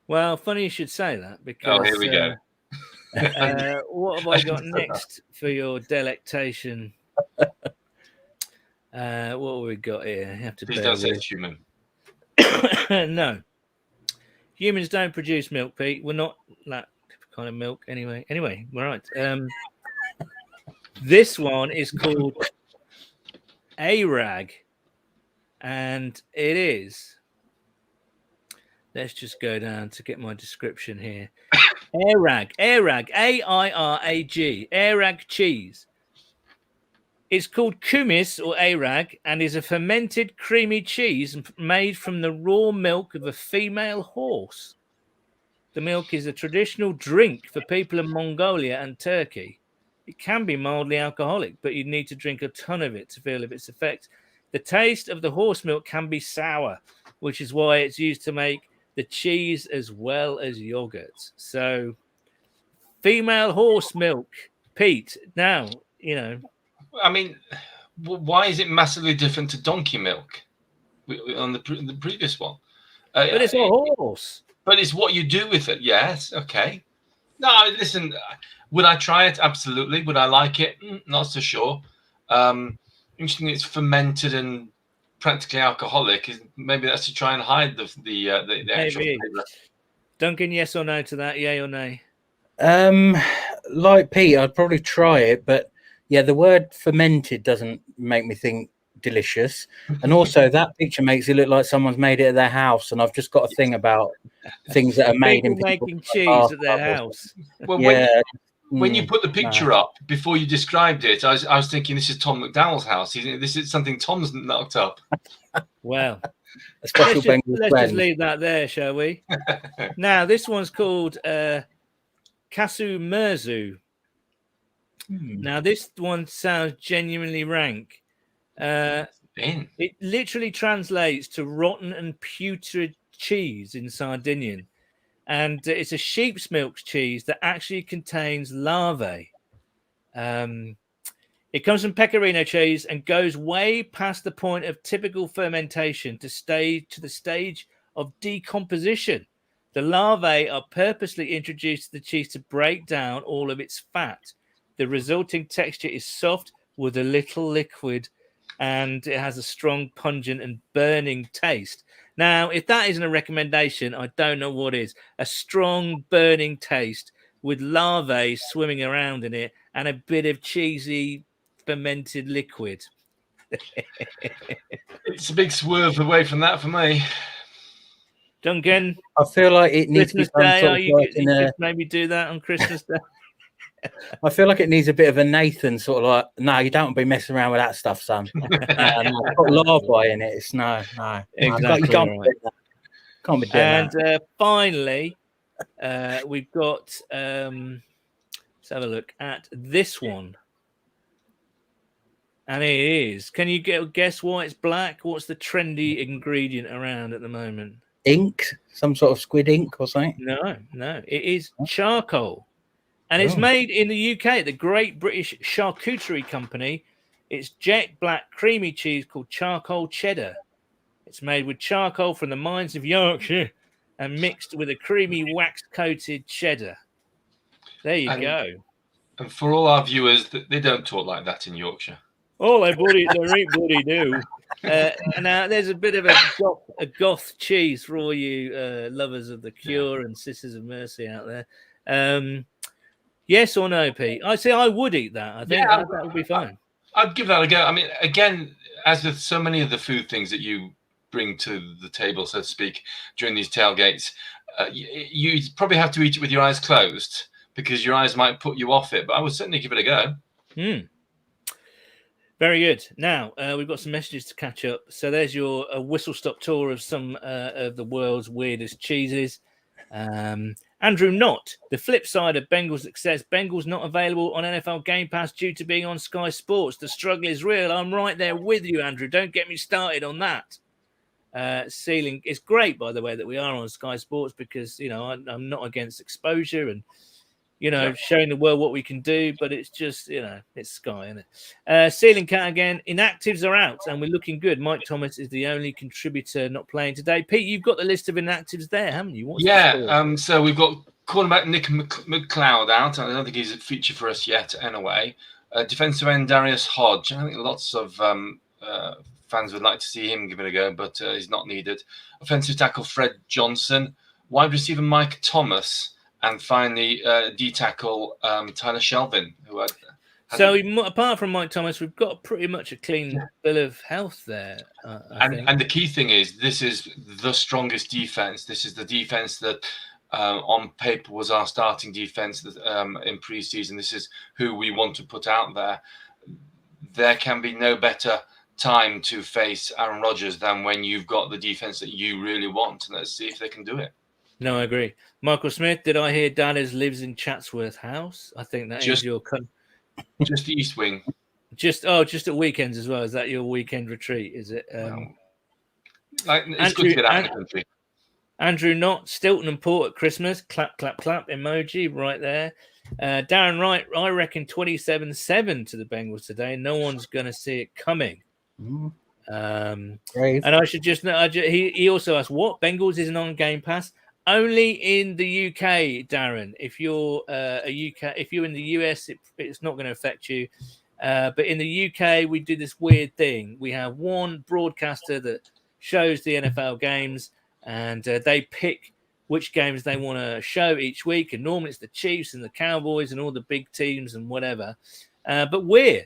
Well, funny you should say that because. Here we go. What have I got next for your delectation? What have we got here? You have to Please don't say it's human. No, humans don't produce milk, Pete. We're not that kind of milk anyway. Anyway, all right. This one is called ARAG, and it is. Let's just go down to get my description here. ARAG, AIRAG, ARAG cheese. It's called kumis or ARAG and is a fermented creamy cheese made from the raw milk of a female horse. The milk is a traditional drink for people in Mongolia and Turkey. It can be mildly alcoholic, but you need to drink a ton of it to feel its effects. The taste of the horse milk can be sour, which is why it's used to make the cheese as well as yogurt. So, female horse milk, Pete. Now, you know. I mean, why is it massively different to donkey milk on the previous one? But it's a horse. But it's what you do with it. Yes. Okay. No, listen. Would I try it? Absolutely. Would I like it? Not so sure. Interesting. It's fermented and practically alcoholic. Maybe that's to try and hide the actual flavor. Duncan, yes or no to that? Yay or nay? Like Pete, I'd probably try it, but yeah, the word fermented doesn't make me think delicious. And also, that picture makes it look like someone's made it at their house. And I've just got a thing about things that are made in making cheese at their house. Well, yeah. When you put the picture up before you described it, I was thinking this is Tom McDowell's house. This is something Tom's knocked up. Well, let's just leave that there, shall we? Now, this one's called Kasu Murzu. Now, this one sounds genuinely rank. It literally translates to rotten and putrid cheese in Sardinian. And it's a sheep's milk cheese that actually contains larvae. It comes from pecorino cheese and goes way past the point of typical fermentation to the stage of decomposition. The larvae are purposely introduced to the cheese to break down all of its fat. The resulting texture is soft with a little liquid, and it has a strong, pungent and burning taste. Now, if that isn't a recommendation, I don't know what is. A strong, burning taste with larvae swimming around in it and a bit of cheesy, fermented liquid. It's a big swerve away from that for me. Duncan, I feel like it needs Christmas to be Day. you could maybe do that on Christmas Day. I feel like it needs a bit of a Nathan sort of like, no, you don't be messing around with that stuff, son. I've got larvae in it. It's no. Exactly. You can't be doing that. Can't be doing that. And finally, we've got, let's have a look at this one. And it is. Can you guess why it's black? What's the trendy ingredient around at the moment? Ink? Some sort of squid ink or something? No. It is charcoal. And it's made in the UK, the Great British Charcuterie Company. It's jet black creamy cheese called charcoal cheddar. It's made with charcoal from the mines of Yorkshire and mixed with a creamy wax-coated cheddar. There you go. And for all our viewers, they don't talk like that in Yorkshire. Oh, they bloody do. Now, there's a bit of a goth cheese for all you lovers of the Cure and Sisters of Mercy out there. Yes or no, Pete? I say I would eat that. I think that would be fine. I'd give that a go. I mean, again, as with so many of the food things that you bring to the table, so to speak, during these tailgates, you probably have to eat it with your eyes closed because your eyes might put you off it. But I would certainly give it a go. Very good. Now, we've got some messages to catch up. So there's your whistle-stop tour of some of the world's weirdest cheeses. Andrew Knott, the flip side of Bengals' success, Bengals not available on NFL Game Pass due to being on Sky Sports. The struggle is real. I'm right there with you, Andrew. Don't get me started on that. Ceiling, it's great, by the way, that we are on Sky Sports because, I'm not against exposure and, showing the world what we can do, but it's just, it's Sky, isn't it? Ceiling Cat again, inactives are out and we're looking good. Mike Thomas is the only contributor not playing today. Pete, you've got the list of inactives there, haven't you? So we've got cornerback Nick McLeod out. I don't think he's a feature for us yet anyway. Defensive end Darius Hodge. I think lots of fans would like to see him give it a go, but he's not needed. Offensive tackle Fred Johnson. Wide receiver Mike Thomas. And finally, D-tackle Tyler Shelvin. Apart from Mike Thomas, we've got pretty much a clean bill of health there. And the key thing is, this is the strongest defense. This is the defense that on paper was our starting defense in preseason. This is who we want to put out there. There can be no better time to face Aaron Rodgers than when you've got the defense that you really want. And let's see if they can do it. No, I agree. Michael Smith, did I hear Dallas lives in Chatsworth House? I think that is your... Just the East Wing. Just at weekends as well. Is that your weekend retreat, is it? It's good to get out of the country. Andrew Knott, Stilton and Port at Christmas. Clap, clap, clap emoji right there. Darren Wright, I reckon 27-7 to the Bengals today. No one's going to see it coming. And I should just know, he also asked, what? Bengals isn't on Game Pass? Only in the UK, Darren. If you're if you're in the US, it's not going to affect you. But in the UK, we do this weird thing. We have one broadcaster that shows the NFL games, and they pick which games they want to show each week. And normally it's the Chiefs and the Cowboys and all the big teams and whatever. But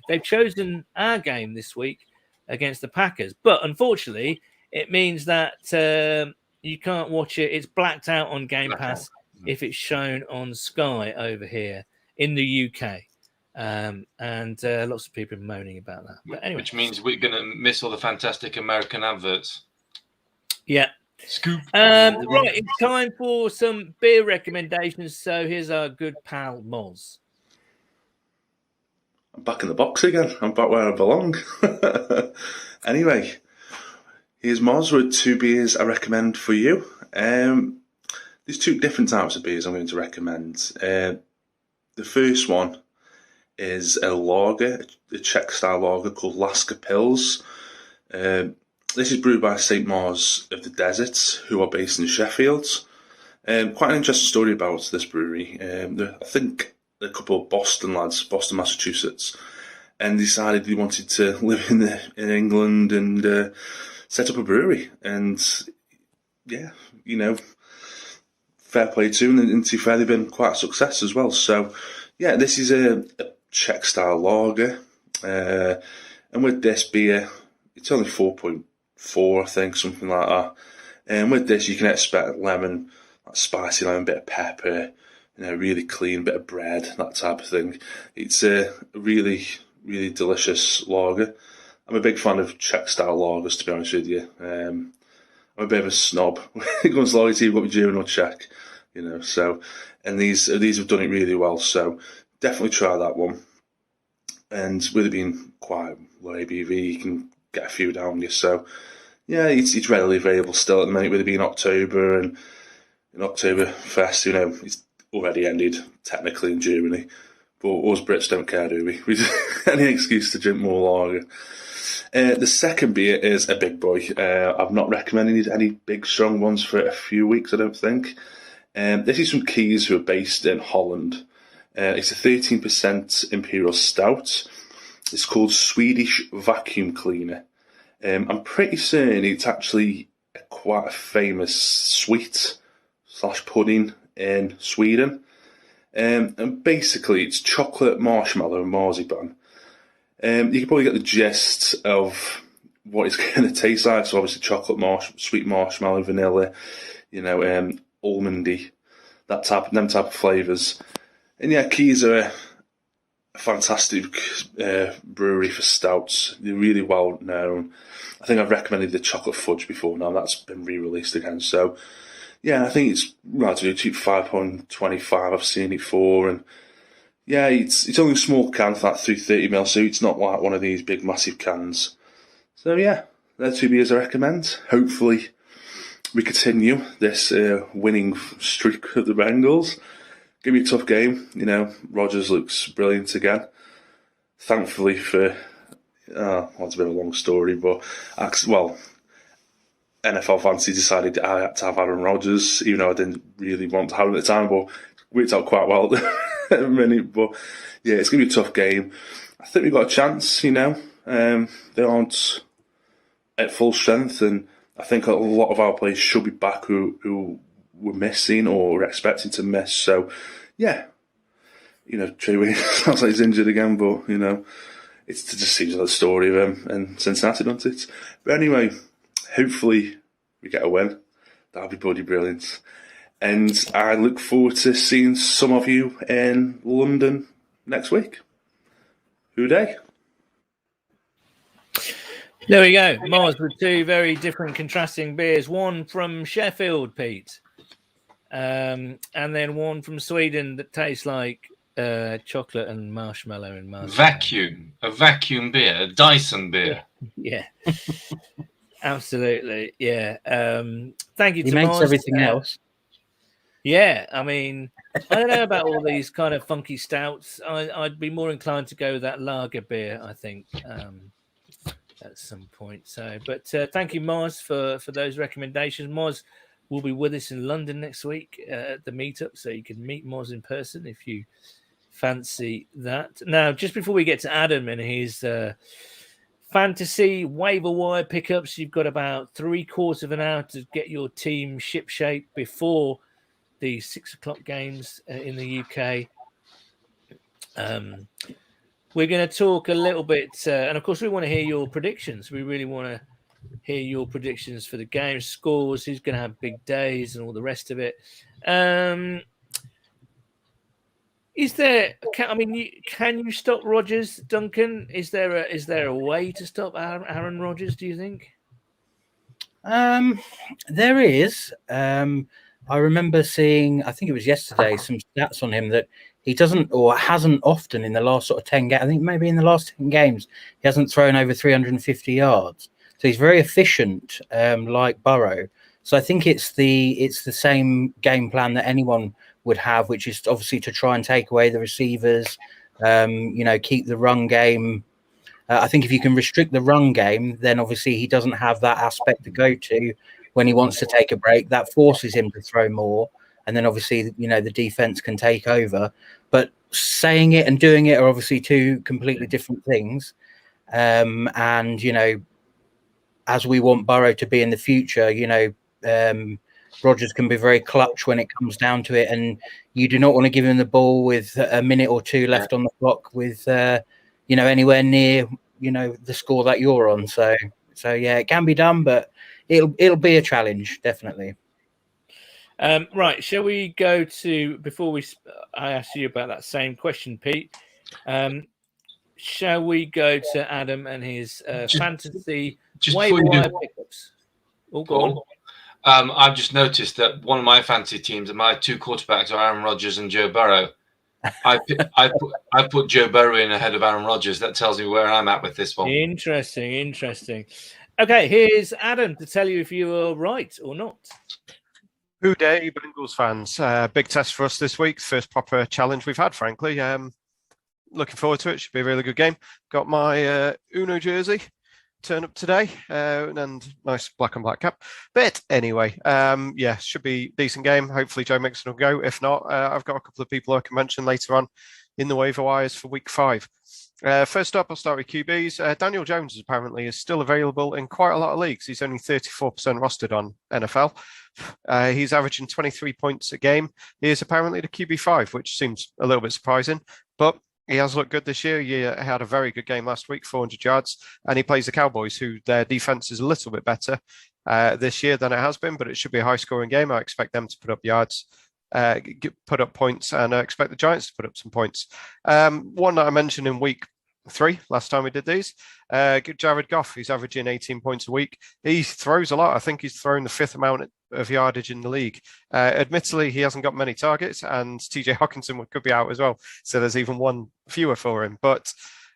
they've chosen our game this week against the Packers. But unfortunately, it means that you can't watch it. It's blacked out on Game Pass if it's shown on Sky over here in the UK. And lots of people are moaning about that. But anyway. Which means we're going to miss all the fantastic American adverts. Yeah. Scoop. Right, it's time for some beer recommendations. So here's our good pal, Moz. I'm back in the box again. I'm back where I belong. Anyway. Here's Moz with two beers I recommend for you. There's two different types of beers I'm going to recommend. The first one is a lager, a Czech-style lager called Lasker Pils. This is brewed by St. Mars of the Desert, who are based in Sheffield. Quite an interesting story about this brewery. I think a couple of Boston lads, Boston, Massachusetts, and decided they wanted to live in England and set up a brewery. And fair play to them, and to be fair, they've been quite a success as well. So this is a Czech style lager, and with this beer, it's only 4.4, I think, something like that. And with this, you can expect lemon, like spicy lemon, bit of pepper, really clean, bit of bread, that type of thing. It's a really, really delicious lager. I'm a big fan of Czech style lagers, to be honest with you. I'm a bit of a snob when it comes to lager. You've got to be German or Czech, So, and these have done it really well. So, definitely try that one. And with it being quite low ABV, you can get a few down you. So, it's readily available still at the minute. With it being October and in Oktoberfest, it's already ended technically in Germany. But us Brits don't care, do we? We just any excuse to drink more lager. The second beer is a big boy. I've not recommended any big strong ones for a few weeks, I don't think. This is from Keys, who are based in Holland. It's a 13% Imperial Stout. It's called Swedish Vacuum Cleaner. I'm pretty certain it's actually quite a famous sweet / pudding in Sweden. And basically it's chocolate, marshmallow, and marzipan. You can probably get the gist of what it's going to taste like. So obviously chocolate, sweet marshmallow, vanilla, almondy, them type of flavours. And yeah, Keys are a fantastic brewery for stouts. They're really well known. I think I've recommended the chocolate fudge before now. That's been re-released again. So yeah, I think it's relatively cheap, 5.25. I've seen it for, and yeah, it's only a small can for that 330ml, so it's not like one of these big massive cans. So yeah, they're 2 beers I recommend. Hopefully we continue this winning streak of the Bengals. Give me a tough game. Rodgers looks brilliant again. Thankfully for, it's a bit of a long story, but NFL Fantasy decided I had to have Aaron Rodgers, even though I didn't really want to have him at the time, but it worked out quite well at the minute. But yeah, it's going to be a tough game. I think we've got a chance, they aren't at full strength, and I think a lot of our players should be back who were missing or were expecting to miss. So yeah, Trey Williams sounds like he's injured again, but it just seems like the story of him and Cincinnati, doesn't it? But anyway, hopefully we get a win. That'll be bloody brilliant. And I look forward to seeing some of you in London next week. Who dey? There we go. Mars with 2 very different contrasting beers. One from Sheffield, Pete. And then one from Sweden that tastes like chocolate and marshmallow and marzipan. A vacuum beer, a Dyson beer. Yeah. Absolutely. Yeah. Thank you to He makes Mars. everything else. Yeah, I mean, I don't know about all these kind of funky stouts. I'd be more inclined to go with that lager beer, I think, at some point. So, but thank you, Mars, for those recommendations. Mars will be with us in London next week at the meetup, so you can meet Mars in person if you fancy that. Now, just before we get to Adam and his fantasy waiver wire pickups, you've got about 3/4 of an hour to get your team shipshape before the 6:00 games in the UK. We're going to talk a little bit, and of course, we want to hear your predictions. We really want to hear your predictions for the game, scores, who's going to have big days, and all the rest of it. Is there? Can you stop Rodgers, Duncan? Is there a way to stop Aaron Rodgers? Do you think? There is. I remember seeing, I think it was yesterday, some stats on him that he doesn't or hasn't often in the last sort of 10 games. I think maybe in the last 10 games, he hasn't thrown over 350 yards. So he's very efficient, like Burrow. So I think it's the same game plan that anyone would have, which is obviously to try and take away the receivers, keep the run game. I think if you can restrict the run game, then obviously he doesn't have that aspect to go to when he wants to take a break. That forces him to throw more. And then obviously, the defense can take over. But saying it and doing it are obviously 2 completely different things. And, as we want Burrow to be in the future, Rodgers can be very clutch when it comes down to it. And you do not want to give him the ball with a minute or 2 left on the clock with, anywhere near, the score that you're on. So yeah, it can be done, but it'll be a challenge, definitely. Right, shall we go to, before I ask you about that same question, Pete, shall we go to Adam and his fantasy waiver wire pickups? Oh, go on. I've just noticed that one of my fantasy teams, my 2 quarterbacks are Aaron Rodgers and Joe Burrow. I put Joe Burrow in ahead of Aaron Rodgers. That tells me where I'm at with this one. Interesting. Okay, here's Adam to tell you if you are right or not. Who day, Bengals fans. Big test for us this week. First proper challenge we've had, frankly. Looking forward to it. Should be a really good game. Got my Uno jersey. Turn up today and nice black and black cap. But anyway, should be a decent game. Hopefully Joe Mixon will go. If not, I've got a couple of people I can mention later on in the waiver wires for week 5. First up, I'll start with QBs. Daniel Jones apparently is still available in quite a lot of leagues. He's only 34% rostered on NFL. He's averaging 23 points a game. He is apparently the QB5, which seems a little bit surprising, but he has looked good this year. He had a very good game last week, 400 yards, and he plays the Cowboys, who their defense is a little bit better this year than it has been, but it should be a high-scoring game. I expect them to put up yards, put up points, and I expect the Giants to put up some points. One that I mentioned in week 3, last time we did these, Jared Goff, he's averaging 18 points a week. He throws a lot. I think he's thrown the 5th amount of yardage in the league. Admittedly, he hasn't got many targets, and TJ Hawkinson could be out as well, so there's even one fewer for him. But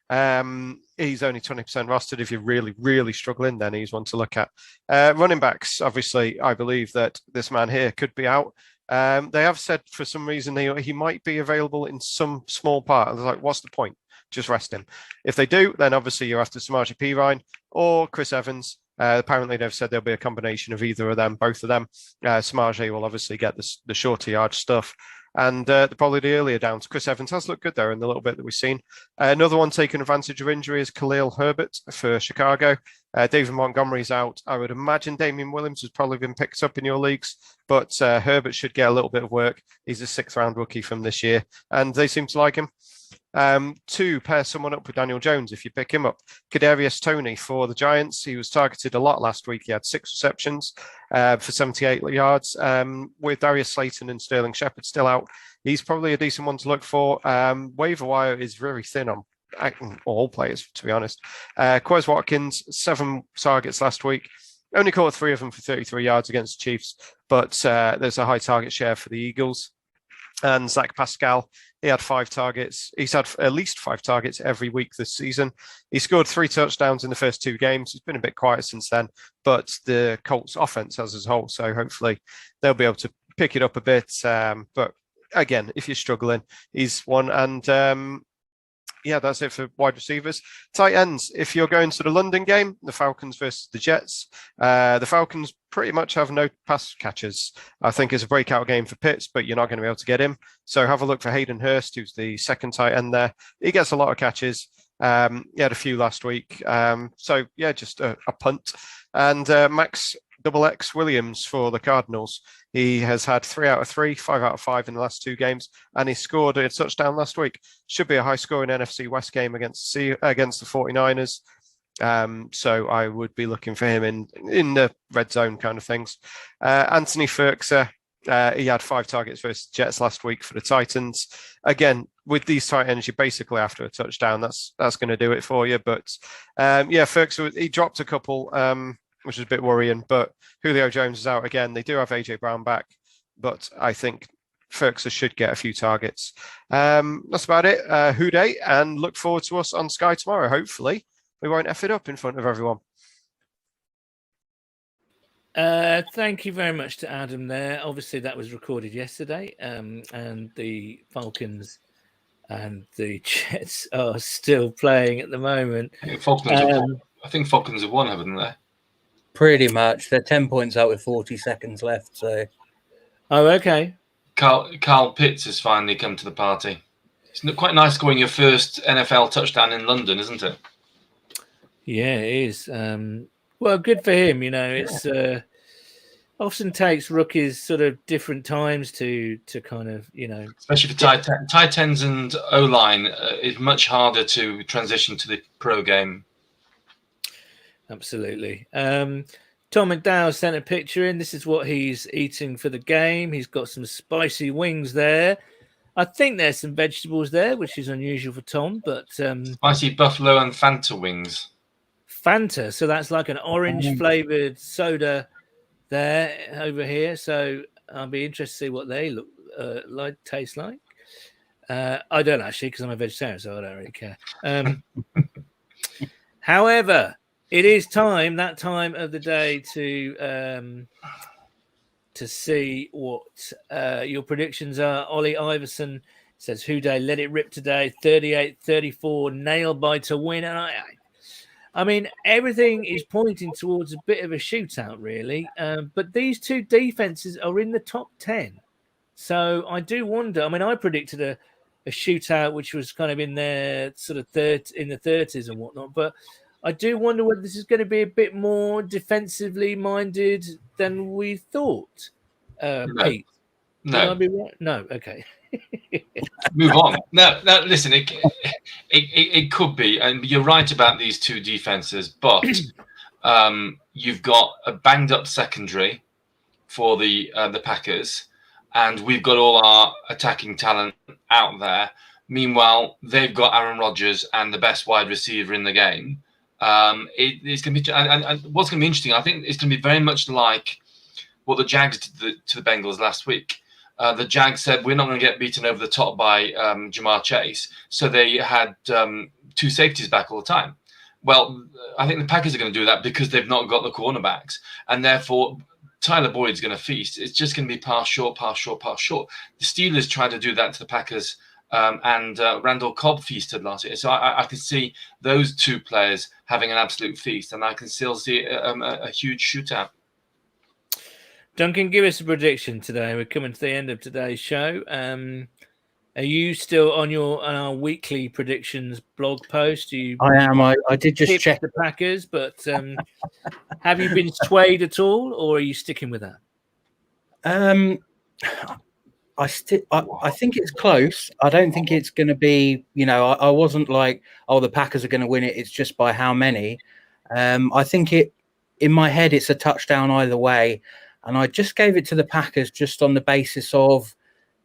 he's only 20% rostered. If you're really, really struggling, then he's one to look at. Running backs, obviously, I believe that this man here could be out. They have said for some reason he might be available in some small part. I was like, what's the point? Just rest him. If they do, then obviously you're after Samaje Perine or Chris Evans. Apparently, they've said there'll be a combination of either of them, both of them. Samaje will obviously get the shorter yard stuff. And probably the earlier downs. Chris Evans has looked good there in the little bit that we've seen. Another one taking advantage of injury is Khalil Herbert for Chicago. David Montgomery's out. I would imagine Damian Williams has probably been picked up in your leagues, but Herbert should get a little bit of work. He's a 6th-round rookie from this year, and they seem to like him. To pair someone up with Daniel Jones, if you pick him up, Kadarius Toney for the Giants. He was targeted a lot last week. He had 6 receptions for 78 yards. With Darius Slayton and Sterling Shepard still out, he's probably a decent one to look for. Waiver wire is very thin on all players, to be honest. Quez Watkins, 7 targets last week. Only caught 3 of them for 33 yards against the Chiefs, but there's a high target share for the Eagles. And Zach Pascal, he had 5 targets. He's had at least 5 targets every week this season. He scored 3 touchdowns in the first 2 games. He's been a bit quiet since then, but the Colts offense as a whole, so hopefully they'll be able to pick it up a bit. But again, if you're struggling, he's one. And yeah, that's it for wide receivers. Tight ends, if you're going to the London game, the Falcons versus the Jets, the Falcons pretty much have no pass catchers. I think it's a breakout game for Pitts, but you're not going to be able to get him. So have a look for Hayden Hurst, who's the 2nd tight end there. He gets a lot of catches. He had a few last week. So yeah, just a punt. And Max XX Williams for the Cardinals. He has had 3 out of 3, 5 out of 5 in the last 2 games, and he scored a touchdown last week. Should be a high-scoring NFC West game against the 49ers. So I would be looking for him in the red zone kind of things. Anthony Ferkser, he had 5 targets versus the Jets last week for the Titans. Again, with these tight ends, you're basically after a touchdown. That's going to do it for you. But yeah, Ferkser, he dropped a couple, which is a bit worrying, but Julio Jones is out again. They do have AJ Brown back, but I think Ferkser should get a few targets. That's about it. Who Dey, and look forward to us on Sky tomorrow. Hopefully, we won't F it up in front of everyone. Thank you very much to Adam there. Obviously, that was recorded yesterday, and the Falcons and the Jets are still playing at the moment. I think Falcons have won, haven't they? Pretty much. They're 10 points out with 40 seconds left. So, oh, okay. Carl Pitts has finally come to the party. It's quite nice scoring your first NFL touchdown in London, isn't it? Yeah, it is. Well, good for him. You know, it's often takes rookies sort of different times to kind of, you know, especially for tight ends and O-line, it's much harder to transition to the pro game. Absolutely. Tom McDowell sent a picture in. This is what he's eating for the game. He's got some spicy wings there. I think there's some vegetables there, which is unusual for Tom, but spicy buffalo and Fanta wings. Fanta, so that's like an orange flavored soda there over here. So I'll be interested to see what they look taste like. I don't actually, because I'm a vegetarian, so I don't really care. However, it is that time of the day to see what your predictions are. Ollie Iverson says, Who Dey, let it rip today, 38-34, nailed by to win. And I mean, everything is pointing towards a bit of a shootout, really. But these 2 defenses are in the top 10. So I do wonder. I mean, I predicted a shootout, which was kind of in their sort of in the 30s and whatnot. But I do wonder whether this is going to be a bit more defensively minded than we thought. Pete, no, I be right? No, okay. Move on. No, listen, it could be, and you're right about these two defenses, but you've got a banged up secondary for the Packers, and we've got all our attacking talent out there. Meanwhile, they've got Aaron Rodgers and the best wide receiver in the game. It's going to be, and what's going to be interesting, I think it's going to be very much like what the Jags did to the Bengals last week. The Jags said, we're not going to get beaten over the top by Jamar Chase. So they had two safeties back all the time. Well, I think the Packers are going to do that because they've not got the cornerbacks. And therefore, Tyler Boyd's going to feast. It's just going to be pass short, pass short, pass short. The Steelers tried to do that to the Packers, and Randall Cobb feasted last year. So I can see those two players having an absolute feast, and I can still see a huge shootout. Duncan, give us a prediction today. We're coming to the end of today's show. Are you still on our weekly predictions blog post? I am. I did just check the Packers, but have you been swayed at all, or are you sticking with that? I think it's close. I don't think it's going to be. I wasn't like, oh, the Packers are going to win it. It's just by how many. I think in my head, it's a touchdown either way. And I just gave it to the Packers just on the basis of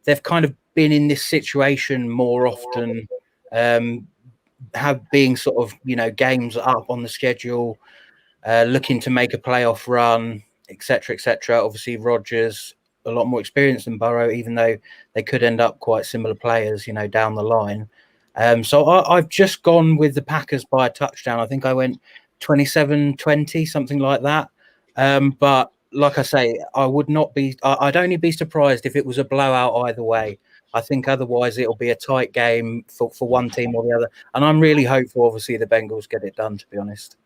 they've kind of been in this situation more often, have being sort of, games up on the schedule, looking to make a playoff run, etc., etc. Obviously, Rodgers, a lot more experience than Burrow, even though they could end up quite similar players, down the line. So I've just gone with the Packers by a touchdown. I think I went 27-20, something like that. But like I say, I'd only be surprised if it was a blowout either way. I think otherwise it'll be a tight game for one team or the other. And I'm really hopeful, obviously, the Bengals get it done, to be honest.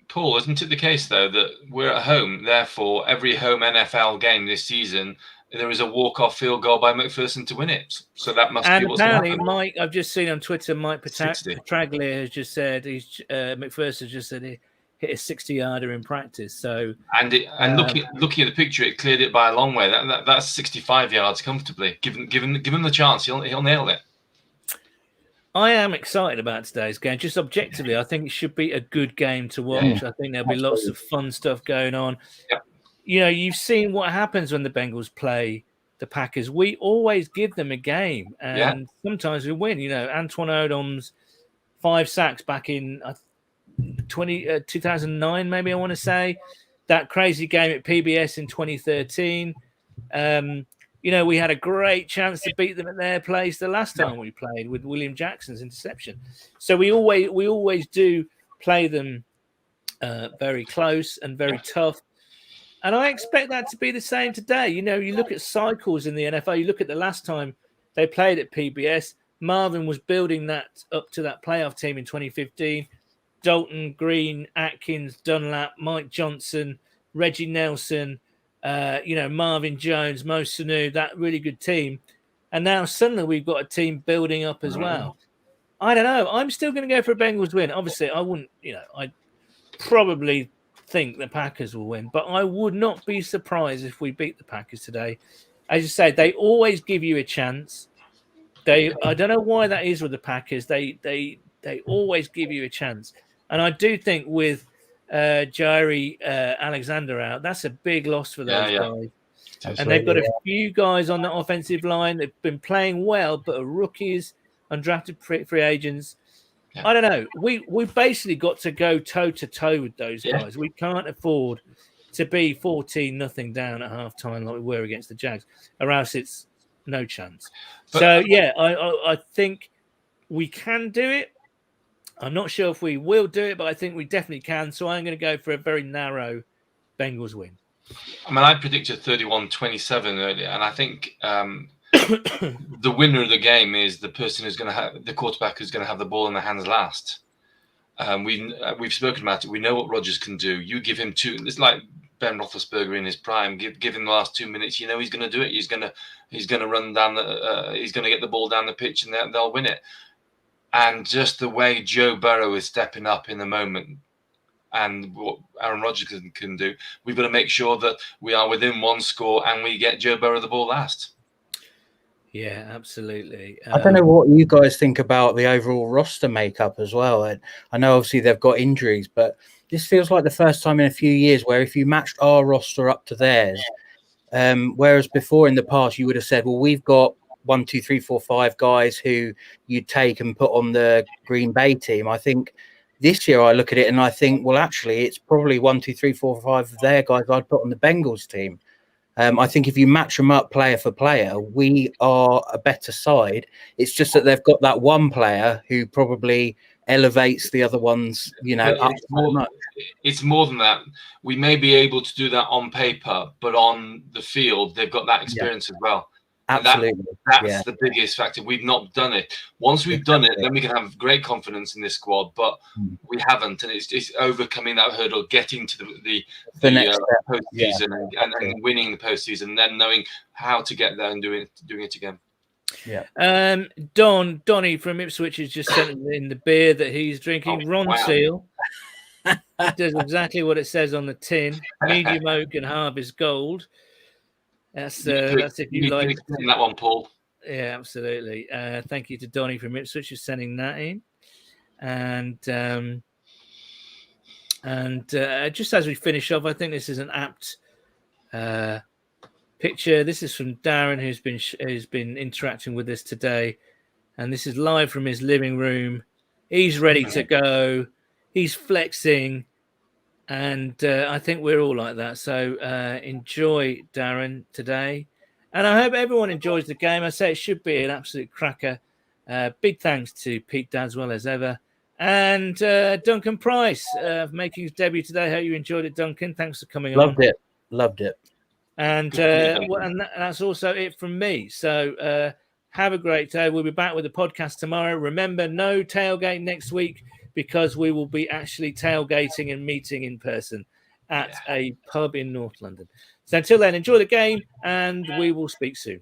Paul, isn't it the case, though, that we're at home, therefore every home NFL game this season, there is a walk-off field goal by McPherson to win it? So that must be what's apparently, happening. Mike, I've just seen on Twitter, Mike Petraglia has just said, McPherson just said he hit a 60-yarder in practice. So looking at the picture, it cleared it by a long way. That's 65 yards comfortably. Give him the chance, he'll nail it. I am excited about today's game. Just objectively, I think it should be a good game to watch. Yeah. I think there'll be lots of fun stuff going on. Yeah. You've seen what happens when the Bengals play the Packers. We always give them a game, and sometimes we win. Antoine Odom's 5 sacks back in 2009, maybe I want to say. That crazy game at PBS in 2013. We had a great chance to beat them at their place the last time we played with William Jackson's interception. So we always do play them very close and very tough. And I expect that to be the same today. You look at cycles in the NFL. You look at the last time they played at PBS. Marvin was building that up to that playoff team in 2015. Dalton, Green, Atkins, Dunlap, Mike Johnson, Reggie Nelson, Marvin Jones, Mo Sanu, that really good team. And now suddenly we've got a team building up as well. I don't know. I'm still going to go for a Bengals win. Obviously, I wouldn't, I probably think the Packers will win, but I would not be surprised if we beat the Packers today. As you say, they always give you a chance. I don't know why that is with the Packers. They always give you a chance. And I do think with Jairi Alexander out, that's a big loss for those guys. Absolutely, and they've got a few guys on the offensive line that have been playing well, but are rookies, undrafted free agents. Yeah. I don't know. We've basically got to go toe-to-toe with those guys. We can't afford to be 14-0 down at halftime like we were against the Jags, or else it's no chance. But, I think we can do it. I'm not sure if we will do it, but I think we definitely can. So I'm going to go for a very narrow Bengals win. I mean, I predicted 31-27 earlier, and I think the winner of the game is the person who's going to have the quarterback who's going to have the ball in their hands last. We've spoken about it. We know what Rodgers can do. You give him 2. It's like Ben Roethlisberger in his prime. Give him the last 2 minutes. You know he's going to do it. He's going to run down. He's going to get the ball down the pitch, and they'll win it. And just the way Joe Burrow is stepping up in the moment, and what Aaron Rodgers can do, we've got to make sure that we are within one score and we get Joe Burrow the ball last. Yeah, absolutely. I don't know what you guys think about the overall roster makeup as well. I know obviously they've got injuries, but this feels like the first time in a few years where if you matched our roster up to theirs, whereas before in the past you would have said, well, we've got 1, 2, 3, 4, 5 guys who you'd take and put on the Green Bay team. I think this year I look at it and I think, well, actually, it's probably 1, 2, 3, 4, 5 of their guys I'd put on the Bengals team. I think if you match them up player for player, we are a better side. It's just that they've got that one player who probably elevates the other ones, up so much. It's more than that. We may be able to do that on paper, but on the field, they've got that experience as well. Absolutely. That's the biggest factor. We've not done it. Once we've done it, then we can have great confidence in this squad, but we haven't. And it's overcoming that hurdle, getting to the next postseason and winning the postseason, and then knowing how to get there and doing it again. Yeah. Donny from Ipswich has just sent in the beer that he's drinking. Seal. It does exactly what it says on the tin. Medium oak and harvest gold. That's if you like that one, Paul. Yeah, absolutely. Thank you to Donny from Ipswich for sending that in. And just as we finish off, I think this is an apt picture. This is from Darren, who's been interacting with us today, and this is live from his living room. He's ready to go. He's flexing. And I think we're all like that. So enjoy, Darren, today. And I hope everyone enjoys the game. I say it should be an absolute cracker. Big thanks to Pete Dadswell as ever. And Duncan Price making his debut today. Hope you enjoyed it, Duncan. Thanks for coming on. Loved it. And that's also it from me. So have a great day. We'll be back with the podcast tomorrow. Remember, no tailgate next week, because we will be actually tailgating and meeting in person at a pub in North London. So until then, enjoy the game, and we will speak soon.